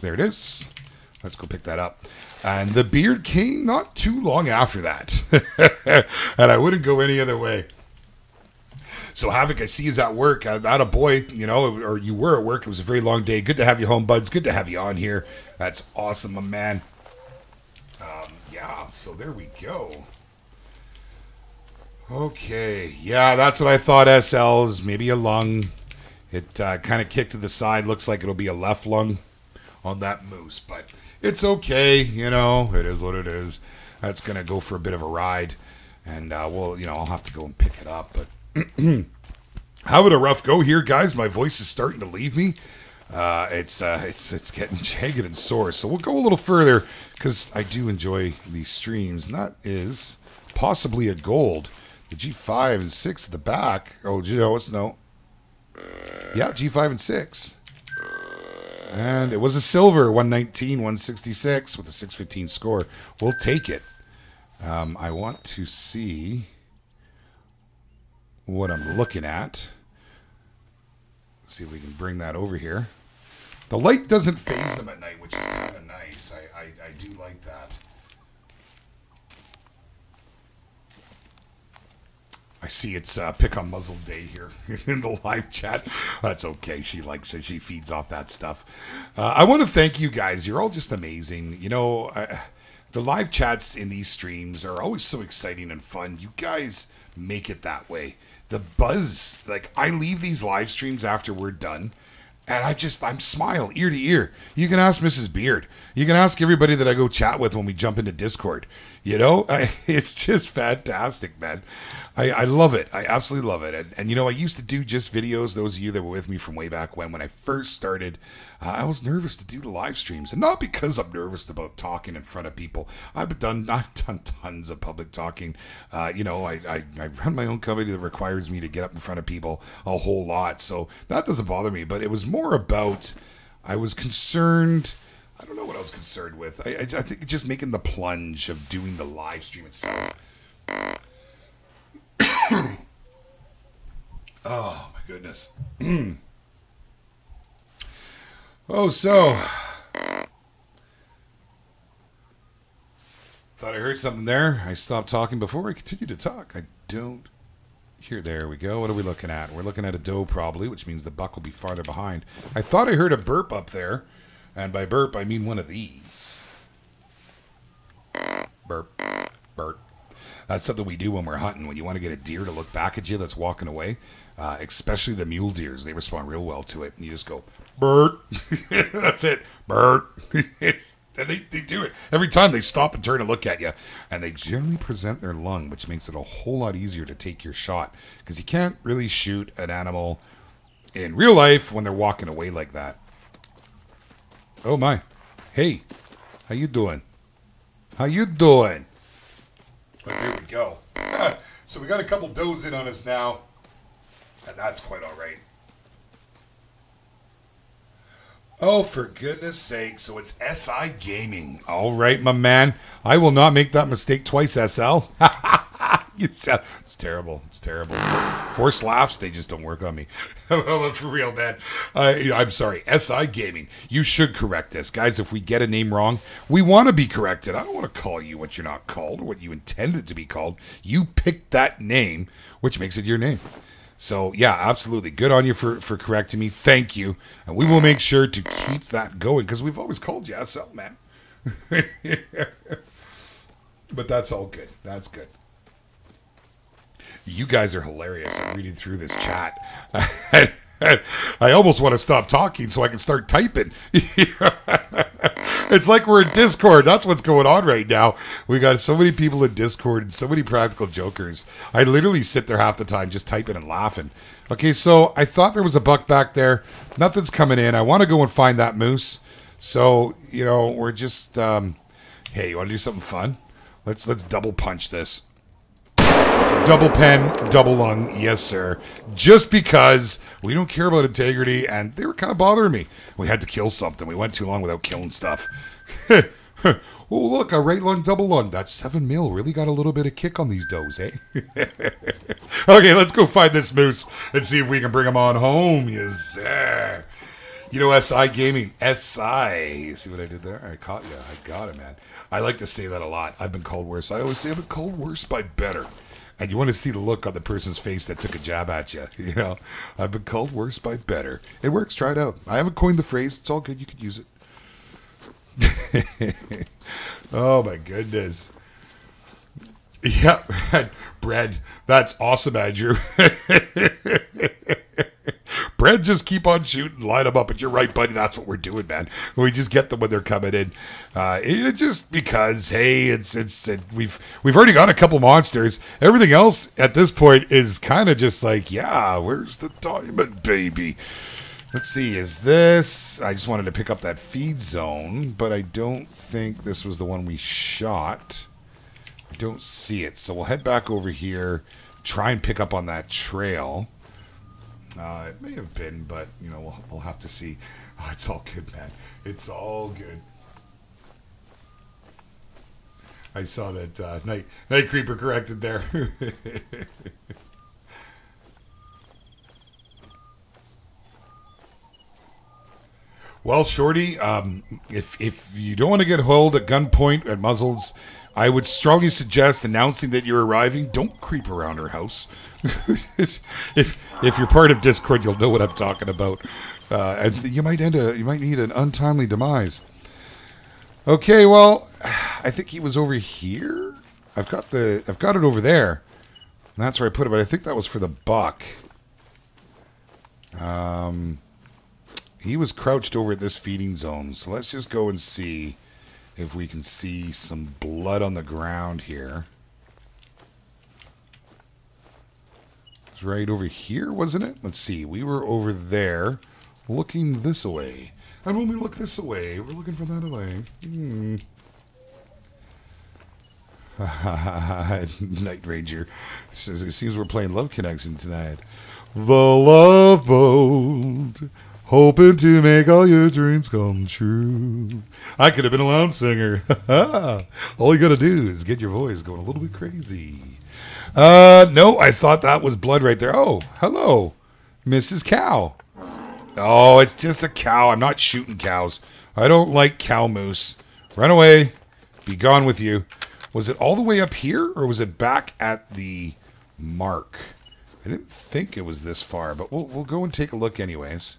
There it is. Let's go pick that up. And the beard came not too long after that. And I wouldn't go any other way. So Havoc, I see is at work. I'm not a boy, you know, or you were at work. It was a very long day. Good to have you home, buds. Good to have you on here. That's awesome, my man. Yeah, so there we go. Okay. Yeah, that's what I thought, SLs. Maybe a lung. It kind of kicked to the side. Looks like it'll be a left lung on that moose, but it's okay, you know, it is what it is. That's gonna go for a bit of a ride, and well, you know, I'll have to go and pick it up. But how would a rough go here, guys? My voice is starting to leave me. It's getting jagged and sore, so we'll go a little further because I do enjoy these streams, and that is possibly a gold. The G5 and 6 at the back. Oh, you know, it's no. Yeah, G5 and 6. And it was a silver, 119, 166 with a 615 score. We'll take it. I want to see what I'm looking at. Let's see if we can bring that over here. The light doesn't phase them at night, which is kind of nice. I do like that. I see it's pick on muzzle day here in the live chat. That's okay. She likes it. She feeds off that stuff. I want to thank you guys. You're all just amazing. You know, the live chats in these streams are always so exciting and fun. You guys make it that way. The buzz, like I leave these live streams after we're done, and I'm smile ear to ear. You can ask Mrs. Beard. You can ask everybody that I go chat with when we jump into Discord. You know, it's just fantastic, man. I love it. I absolutely love it. And, you know, I used to do just videos. Those of you that were with me from way back when I first started, I was nervous to do the live streams. And not because I'm nervous about talking in front of people. I've done tons of public talking. You know, I run my own company that requires me to get up in front of people a whole lot. So that doesn't bother me. But it was more about... I was concerned. I don't know what I was concerned with. I think just making the plunge of doing the live stream itself. Oh, my goodness. Oh, so. Thought I heard something there. I stopped talking before I continued to talk. I don't hear. There we go. What are we looking at? We're looking at a doe probably, which means the buck will be farther behind. I thought I heard a burp up there. And by burp, I mean one of these. Burp. Burp. That's something we do when we're hunting. When you want to get a deer to look back at you that's walking away, especially the mule deers, they respond real well to it. And you just go, burp. That's it. Burp. And they do it. Every time they stop and turn and look at you. And they generally present their lung, which makes it a whole lot easier to take your shot. Because you can't really shoot an animal in real life when they're walking away like that. Oh my. Hey. How you doing? How you doing? Well, there we go. So we got a couple does in on us now. And that's quite all right. Oh, for goodness sake. So it's SI Gaming. All right, my man. I will not make that mistake twice, SL. It's terrible. It's terrible. Forced laughs, they just don't work on me. For real, man. I'm sorry. SI Gaming. You should correct this. Guys, if we get a name wrong, we want to be corrected. I don't want to call you what you're not called or what you intended to be called. You picked that name, which makes it your name. So, yeah, absolutely. Good on you for correcting me. Thank you. And we will make sure to keep that going because we've always called you SL, man. But that's all good. That's good. You guys are hilarious. I'm reading through this chat. I almost want to stop talking so I can start typing. It's like we're in Discord. That's what's going on right now. We got so many people in Discord and so many practical jokers. I literally sit there half the time just typing and laughing. Okay, so I thought there was a buck back there. Nothing's coming in. I want to go and find that moose. So, you know, we're just, hey, you want to do something fun? Let's double punch this. Double pen, double lung, yes sir. Just because we don't care about integrity and they were kind of bothering me. We had to kill something. We went too long without killing stuff. Oh look, a right lung, double lung. That 7 mil really got a little bit of kick on these does, eh? Okay, let's go find this moose and see if we can bring him on home. Yes sir. You know, SI Gaming. SI. See what I did there? I caught you. I got it, man. I like to say that a lot. I've been called worse. I always say I've been called worse by better. And you want to see the look on the person's face that took a jab at you. You know, I've been called worse by better. It works. Try it out. I haven't coined the phrase. It's all good. You could use it. Oh, my goodness. Yeah, Bread. That's awesome, Andrew. Bread, just keep on shooting, line them up. But you're right, buddy. That's what we're doing, man. We just get them when they're coming in. It just because, hey, we've already got a couple monsters. Everything else at this point is kind of just like, yeah, where's the diamond, baby? Let's see, is this? I just wanted to pick up that feed zone, but I don't think this was the one we shot. I don't see it, so we'll head back over here, try and pick up on that trail. It may have been, but, you know, we'll have to see. Oh, it's all good, man. It's all good. I saw that Night Creeper corrected there. Well, Shorty, if you don't want to get held at gunpoint at muzzles, I would strongly suggest announcing that you're arriving. Don't creep around her house. If you're part of Discord, you'll know what I'm talking about. And you might need an untimely demise. Okay, well, I think he was over here. I've got it over there. And that's where I put it, but I think that was for the buck. He was crouched over at this feeding zone, so let's just go and see if we can see some blood on the ground here. It's right over here, wasn't it? Let's see. We were over there looking this way. And when we look this way, we're looking for that away. Night Ranger says it seems we're playing Love Connection tonight. The Love Boat. hoping to make all your dreams come true. I could have been a lounge singer. All you gotta do is get your voice going a little bit crazy. No, I thought that was blood right there. Oh, hello, Mrs. Cow. Oh, it's just a cow. I'm not shooting cows. I don't like cow moose. Run away. Be gone with you. Was it all the way up here, or was it back at the mark? I didn't think it was this far, but we'll go and take a look anyways.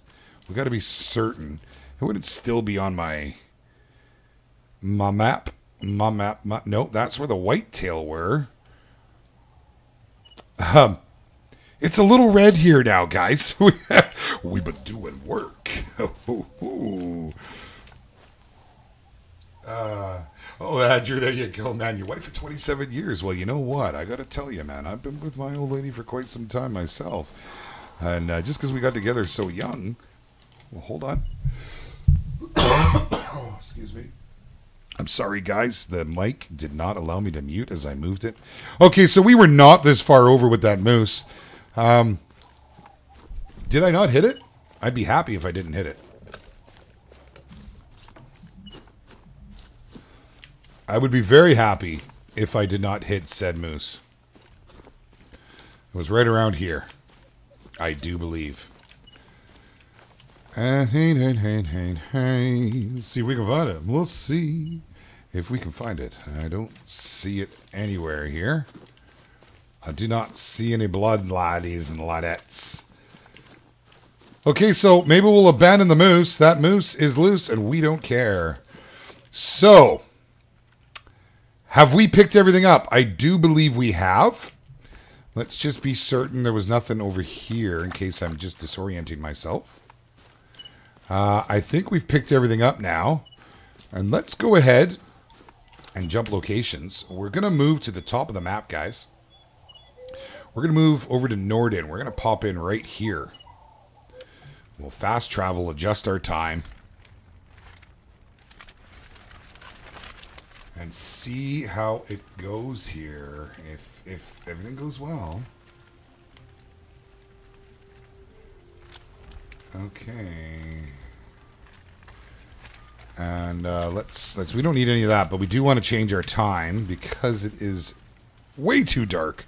We got to be certain. It wouldn't still be on my map. No, that's where the whitetail were. It's a little red here now, guys. We've been doing work. Oh, Andrew, there you go, man. Your wife for 27 years. Well, you know what? I got to tell you, man, I've been with my old lady for quite some time myself. And just because we got together so young... Well, hold on. Oh, excuse me. I'm sorry, guys. The mic did not allow me to mute as I moved it. Okay, so we were not this far over with that moose. Did I not hit it? I'd be happy if I didn't hit it. I would be very happy if I did not hit said moose. It was right around here. I do believe. Hey. Let's see if we can find it. We'll see if we can find it. I don't see it anywhere here. I do not see any blood, laddies and ladettes. Okay, so maybe we'll abandon the moose. That moose is loose and we don't care. So... have we picked everything up? I do believe we have. Let's just be certain there was nothing over here in case I'm just disorienting myself. I think we've picked everything up now. And let's go ahead and jump locations. We're going to move to the top of the map, guys. We're going to move over to Norden. We're going to pop in right here. We'll fast travel, adjust our time. And see how it goes here. If everything goes well. Okay. And let's we don't need any of that, but we do want to change our time because it is way too dark.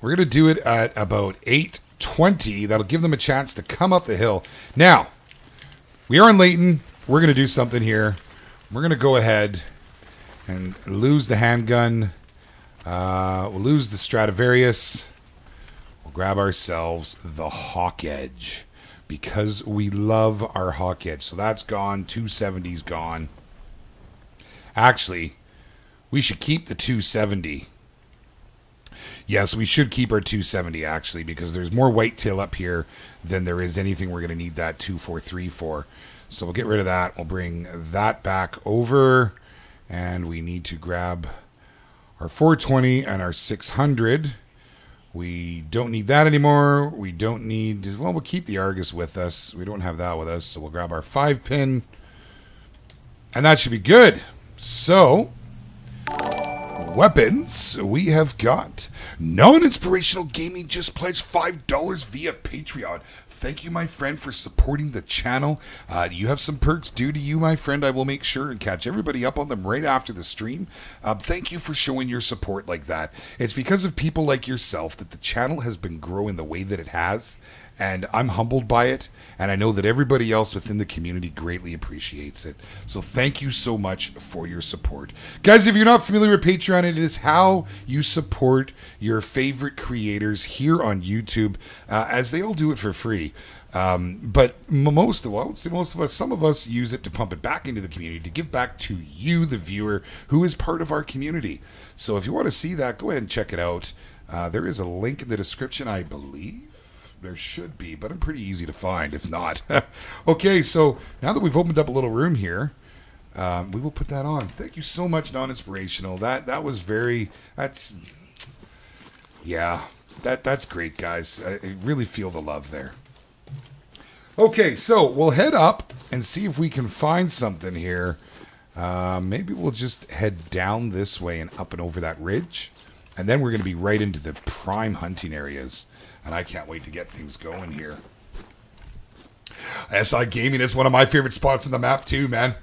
We're gonna do it at about 8:20. That'll give them a chance to come up the hill. Now, we are in Layton. We're gonna do something here. We're going to go ahead and lose the handgun. We'll lose the Stradivarius. We'll grab ourselves the Hawk Edge because we love our Hawk Edge. So that's gone. 270's gone. Actually, we should keep the 270. Yes, we should keep our 270 actually because there's more whitetail up here than there is anything we're going to need that 243 for. So we'll get rid of that. We'll bring that back over. And we need to grab our 420 and our 600. We don't need that anymore. We don't need... well, we'll keep the Argus with us. We don't have that with us. So we'll grab our 5-pin. And that should be good. So... weapons, we have got Non-Inspirational Gaming just pledged $5 via Patreon. Thank you, my friend, for supporting the channel. You have some perks due to you, my friend. I will make sure and catch everybody up on them right after the stream. Thank you for showing your support like that. It's because of people like yourself that the channel has been growing the way that it has. And I'm humbled by it, and I know that everybody else within the community greatly appreciates it. So thank you so much for your support. Guys, if you're not familiar with Patreon, it is how you support your favorite creators here on YouTube, as they all do it for free. But most of us, some of us use it to pump it back into the community, to give back to you, the viewer, who is part of our community. So if you want to see that, go ahead and check it out. There is a link in the description, I believe. There should be, but I'm pretty easy to find if not. Okay, so now that we've opened up a little room here, we will put that on. Thank you so much, Non-Inspirational. That was very... that's great, guys. I really feel the love there. Okay, so we'll head up and see if we can find something here. Maybe we'll just head down this way and up and over that ridge. And then we're going to be right into the prime hunting areas. And I can't wait to get things going here. SI Gaming is one of my favorite spots on the map too, man.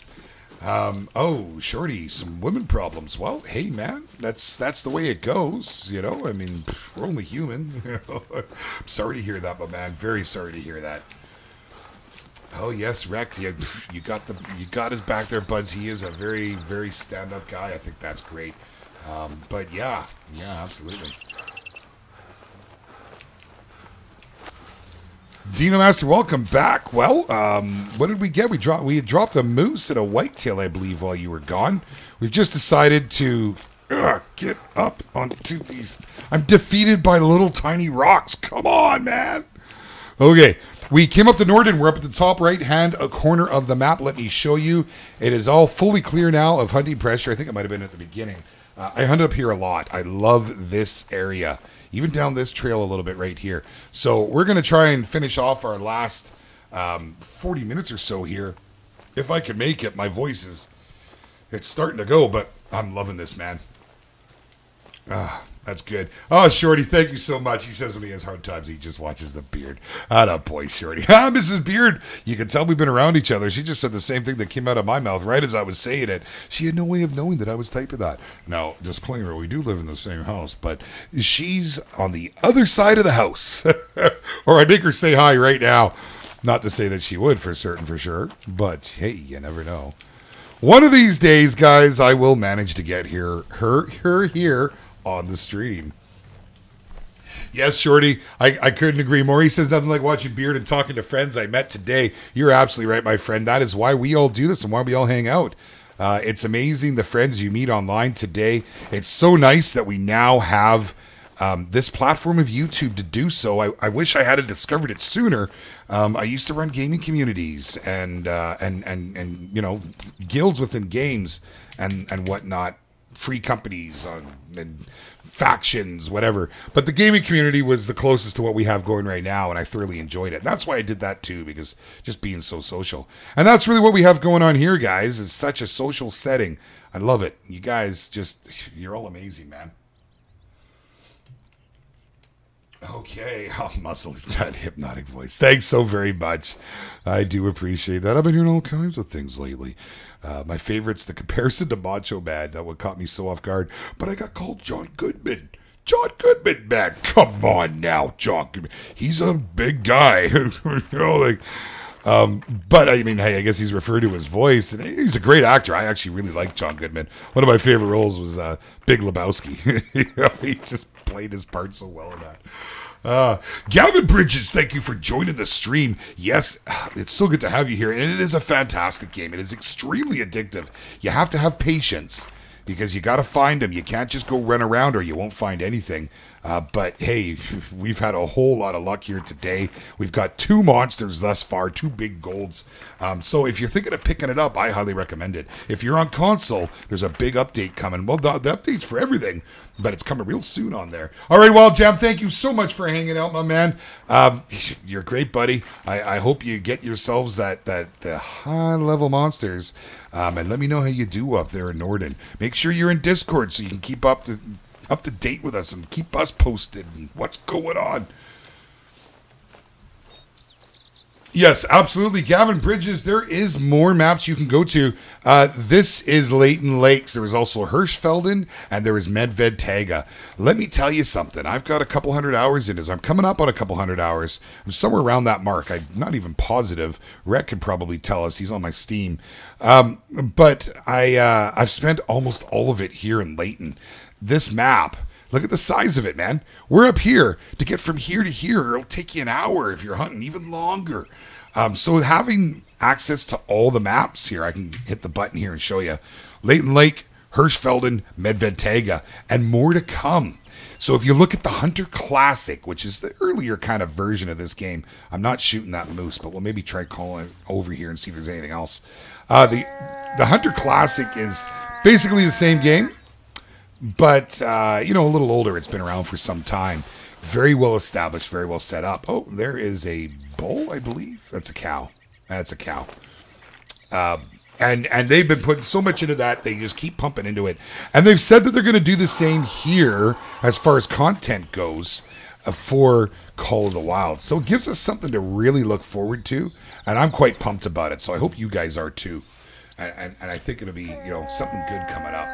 Oh, Shorty, some women problems. Well, hey, man, that's the way it goes, you know? I mean, we're only human. I'm sorry to hear that, my man. Very sorry to hear that. Oh, yes, Rex, you got his back there, buds. He is a very, very stand-up guy. I think that's great. But yeah, absolutely. Dino Master, welcome back. Well, what did we get? We had dropped a moose and a whitetail, I believe, while you were gone. We've just decided to get up onto these. I'm defeated by little tiny rocks. Come on, man. Okay, we came up to Norden. We're up at the top right-hand corner of the map. Let me show you. It is all fully clear now of hunting pressure. I think it might have been at the beginning. I hunt up here a lot. I love this area. Even down this trail a little bit right here. So we're going to try and finish off our last 40 minutes or so here. If I can make it, my voice it's starting to go, but I'm loving this, man. That's good. Oh, Shorty, thank you so much. He says when he has hard times, he just watches the beard. Ah, boy, Shorty. Ah, Mrs. Beard. You can tell we've been around each other. She just said the same thing that came out of my mouth right as I was saying it. She had no way of knowing that I was typing that. Now, disclaimer, we do live in the same house, but she's on the other side of the house. Or I'd make her say hi right now. Not to say that she would for certain, for sure, but hey, you never know. One of these days, guys, I will manage to get her here on the stream. Yes, Shorty, I couldn't agree more. He says nothing like watching Beard and talking to friends I met today. You're absolutely right, my friend. That is why we all do this and why we all hang out. It's amazing the friends you meet online today. It's so nice that we now have this platform of YouTube to do so. I wish I had discovered it sooner. I used to run gaming communities and you know, guilds within games and whatnot. Free companies and factions, whatever. But the gaming community was the closest to what we have going right now, and I thoroughly enjoyed it. And that's why I did that too, because just being so social. And that's really what we have going on here, guys, is such a social setting. I love it. You guys you're all amazing, man. Okay. Oh, Muscle's got a hypnotic voice. Thanks so very much. I do appreciate that. I've been hearing all kinds of things lately. My favorite's the comparison to Macho Man. That one caught me so off guard. But I got called John Goodman. John Goodman, man. Come on now, John Goodman. He's a big guy. You know, like, but I mean, hey, I guess he's referred to his voice. And he's a great actor. I actually really like John Goodman. One of my favorite roles was Big Lebowski. You know, he just played his part so well in that. Gavin Bridges, thank you for joining the stream. Yes, it's so good to have you here, and it is a fantastic game. It is extremely addictive. You have to have patience because you got to find them. You can't just go run around or you won't find anything. But hey, we've had a whole lot of luck here today. We've got 2 monsters thus far, 2 big golds. So if you're thinking of picking it up, I highly recommend it. If you're on console, there's a big update coming. Well, the update's for everything, but it's coming real soon on there. All right, Wild Jam, thank you so much for hanging out, my man. You're great, buddy. I hope you get yourselves the high-level monsters. And let me know how you do up there in Norden. Make sure you're in Discord so you can keep up to date with us and keep us posted and what's going on. Yes, absolutely. Gavin Bridges, there is more maps you can go to. This is Leighton Lakes. There is also Hirschfelden, and there is Medvedtaga. Let me tell you something. I've got a couple hundred hours in this. I'm coming up on a couple hundred hours. I'm somewhere around that mark. I'm not even positive. Rhett could probably tell us. He's on my Steam. But I've spent almost all of it here in Leighton. This map, look at the size of it, man. We're up here. To get from here to here, it'll take you an hour if you're hunting, even longer. So having access to all the maps here, I can hit the button here and show you. Leighton Lake, Hirschfelden, Medvedtaga, and more to come. So if you look at the Hunter Classic, which is the earlier kind of version of this game, I'm not shooting that moose, but we'll maybe try calling over here and see if there's anything else. The Hunter Classic is basically the same game, but, you know, a little older. It's been around for some time. Very well established, very well set up. Oh, there is a bull, I believe. That's a cow. That's a cow. And they've been putting so much into that, they just keep pumping into it. And they've said that they're going to do the same here as far as content goes. for Call of the Wild. So it gives us something to really look forward to, and I'm quite pumped about it. So I hope you guys are too. And I think it'll be, something good coming up.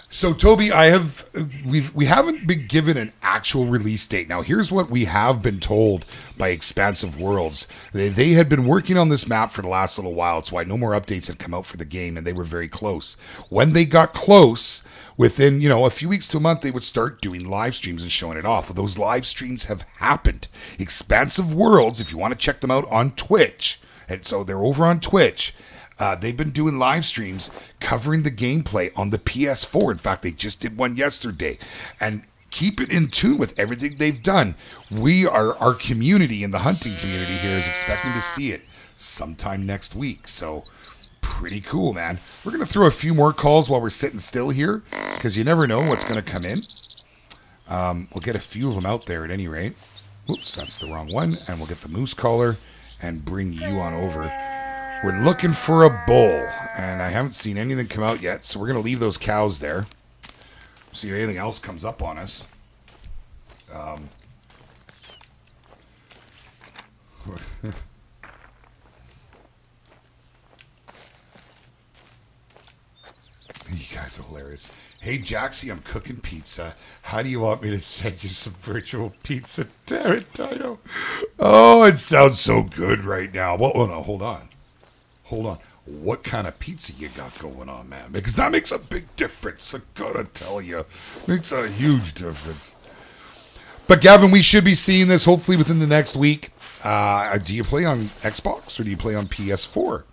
So Toby, we haven't been given an actual release date. Now here's what we have been told by Expansive Worlds. They had been working on this map for the last little while. It's why no more updates had come out for the game, and they were very close. When they got close, within a few weeks to a month, they would start doing live streams and showing it off. Well, those live streams have happened. Expansive Worlds, if you want to check them out on Twitch, and so they're over on Twitch. They've been doing live streams covering the gameplay on the PS4. In fact, they just did one yesterday. And keep it in tune with everything they've done. Our community in the hunting community here is expecting to see it sometime next week. So pretty cool, man. We're going to throw a few more calls while we're sitting still here, because you never know what's going to come in. We'll get a few of them out there at any rate. Oops, that's the wrong one. And we'll get the moose caller and bring you on over. We're looking for a bull, and I haven't seen anything come out yet, so we're going to leave those cows there. See if anything else comes up on us. You guys are hilarious. Hey, Jaxie, I'm cooking pizza. How do you want me to send you some virtual pizza, Tarantino? Oh, it sounds so good right now. Well, oh, no, hold on. Hold on. What kind of pizza you got going on, man? Because that makes a big difference. I gotta tell you. Makes a huge difference. But Gavin, we should be seeing this hopefully within the next week. Do you play on Xbox or do you play on PS4?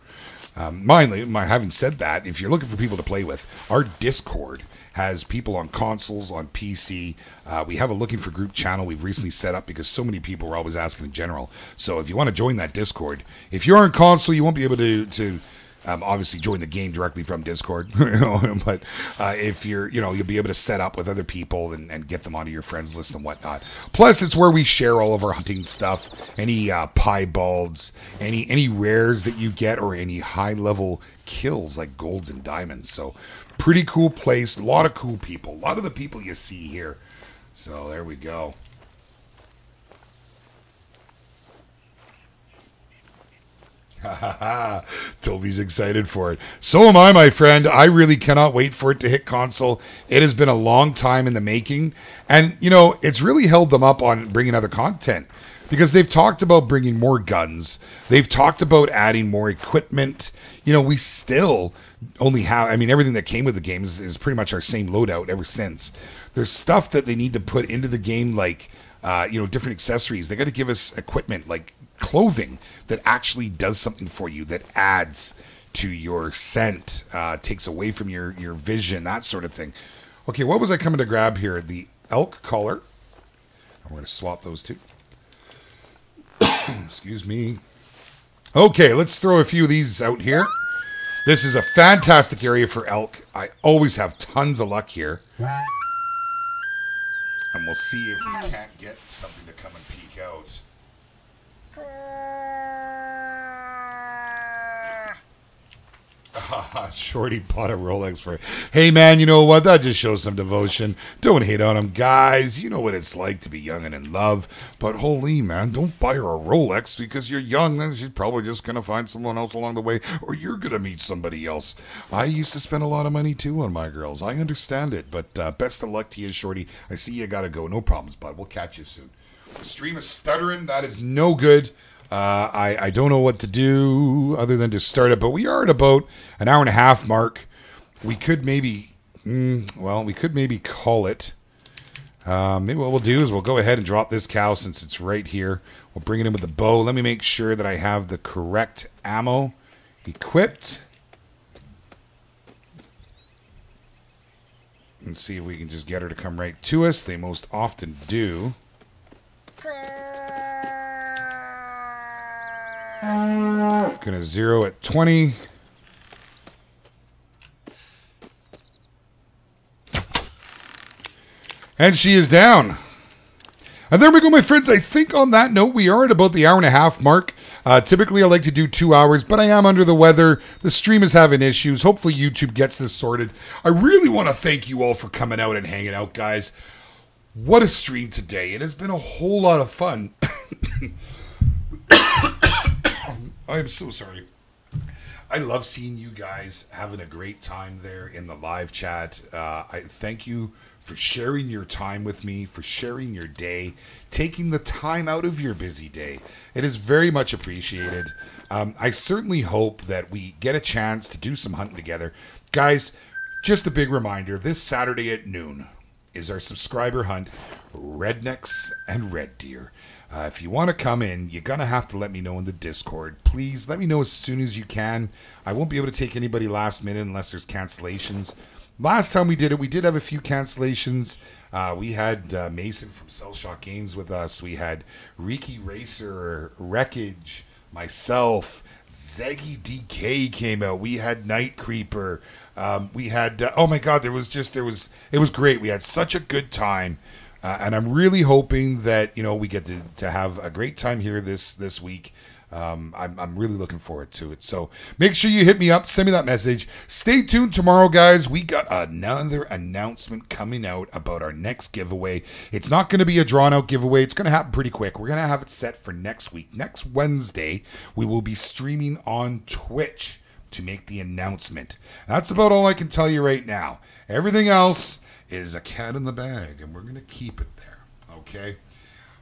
Having said that, if you're looking for people to play with, our Discord has people on consoles, on PC. We have a looking for group channel we've recently set up because so many people were always asking in general. So if you want to join that Discord, if you're on console, you won't be able to obviously join the game directly from Discord. But if you'll be able to set up with other people and get them onto your friends list and whatnot. Plus, it's where we share all of our hunting stuff, any piebalds, any rares that you get, or any high-level kills like golds and diamonds. So pretty cool place, a lot of cool people, a lot of the people you see here. So there we go. Toby's excited for it. So am I, my friend. I really cannot wait for it to hit console. It has been a long time in the making. And, it's really held them up on bringing other content. Because they've talked about bringing more guns. They've talked about adding more equipment. We still only have... everything that came with the game is pretty much our same loadout ever since. There's stuff that they need to put into the game like, different accessories. They got to give us equipment like clothing that actually does something for you, that adds to your scent, takes away from your vision, that sort of thing. Okay, what was I coming to grab here? The elk collar. And we're going to swap those two. Excuse me. Okay, let's throw a few of these out here. This is a fantastic area for elk. I always have tons of luck here. And we'll see if we can't get something to come and peek out. Shorty bought a Rolex for it. Hey man, you know what? That just shows some devotion. Don't hate on him, guys. You know what it's like to be young and in love. But holy man, don't buy her a Rolex because you're young. Then she's probably just gonna find someone else along the way, or you're gonna meet somebody else. I used to spend a lot of money too on my girls. I understand it, but best of luck to you, Shorty. I see you gotta go. No problems, bud. We'll catch you soon. The stream is stuttering. That is no good. I don't know what to do other than to start it, but we are at about an hour and a half mark. We could maybe, call it. Maybe what we'll do is we'll go ahead and drop this cow since it's right here. We'll bring it in with the bow. Let me make sure that I have the correct ammo equipped. And see if we can just get her to come right to us. They most often do. Gonna zero at 20. And she is down. And there we go, my friends. I think on that note, we are at about the hour and a half mark. Typically, I like to do 2 hours, but I am under the weather. The stream is having issues. Hopefully, YouTube gets this sorted. I really want to thank you all for coming out and hanging out, guys. What a stream today. It has been a whole lot of fun. I am so sorry. I love seeing you guys having a great time there in the live chat. I thank you for sharing your time with me, for sharing your day, taking the time out of your busy day. It is very much appreciated. I certainly hope that we get a chance to do some hunting together. Guys, just a big reminder, this Saturday at noon is our subscriber hunt, rednecks and red deer. If you want to come in, you're going to have to let me know in the Discord. Please let me know as soon as you can. I won't be able to take anybody last minute unless there's cancellations. Last time we did it, we did have a few cancellations. We had Mason from Cell Shock Games with us. We had Riki Racer, Wreckage, myself, Zeggy DK came out. We had Night Creeper. We had, oh my God, it was great. We had such a good time. And I'm really hoping that, we get to have a great time here this week. I'm really looking forward to it. So make sure you hit me up, send me that message. Stay tuned tomorrow, guys. We got another announcement coming out about our next giveaway. It's not going to be a drawn out giveaway. It's going to happen pretty quick. We're going to have it set for next week. Next Wednesday, we will be streaming on Twitch to make the announcement. That's about all I can tell you right now. Everything else is a cat in the bag, and we're going to keep it there. Okay?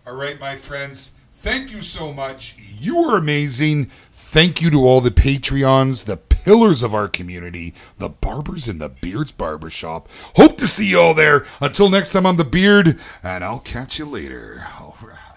All right, my friends. Thank you so much. You are amazing. Thank you to all the Patreons, the pillars of our community, the barbers in the Beards Barbershop. Hope to see you all there. Until next time, I'm the Beard, and I'll catch you later. All right.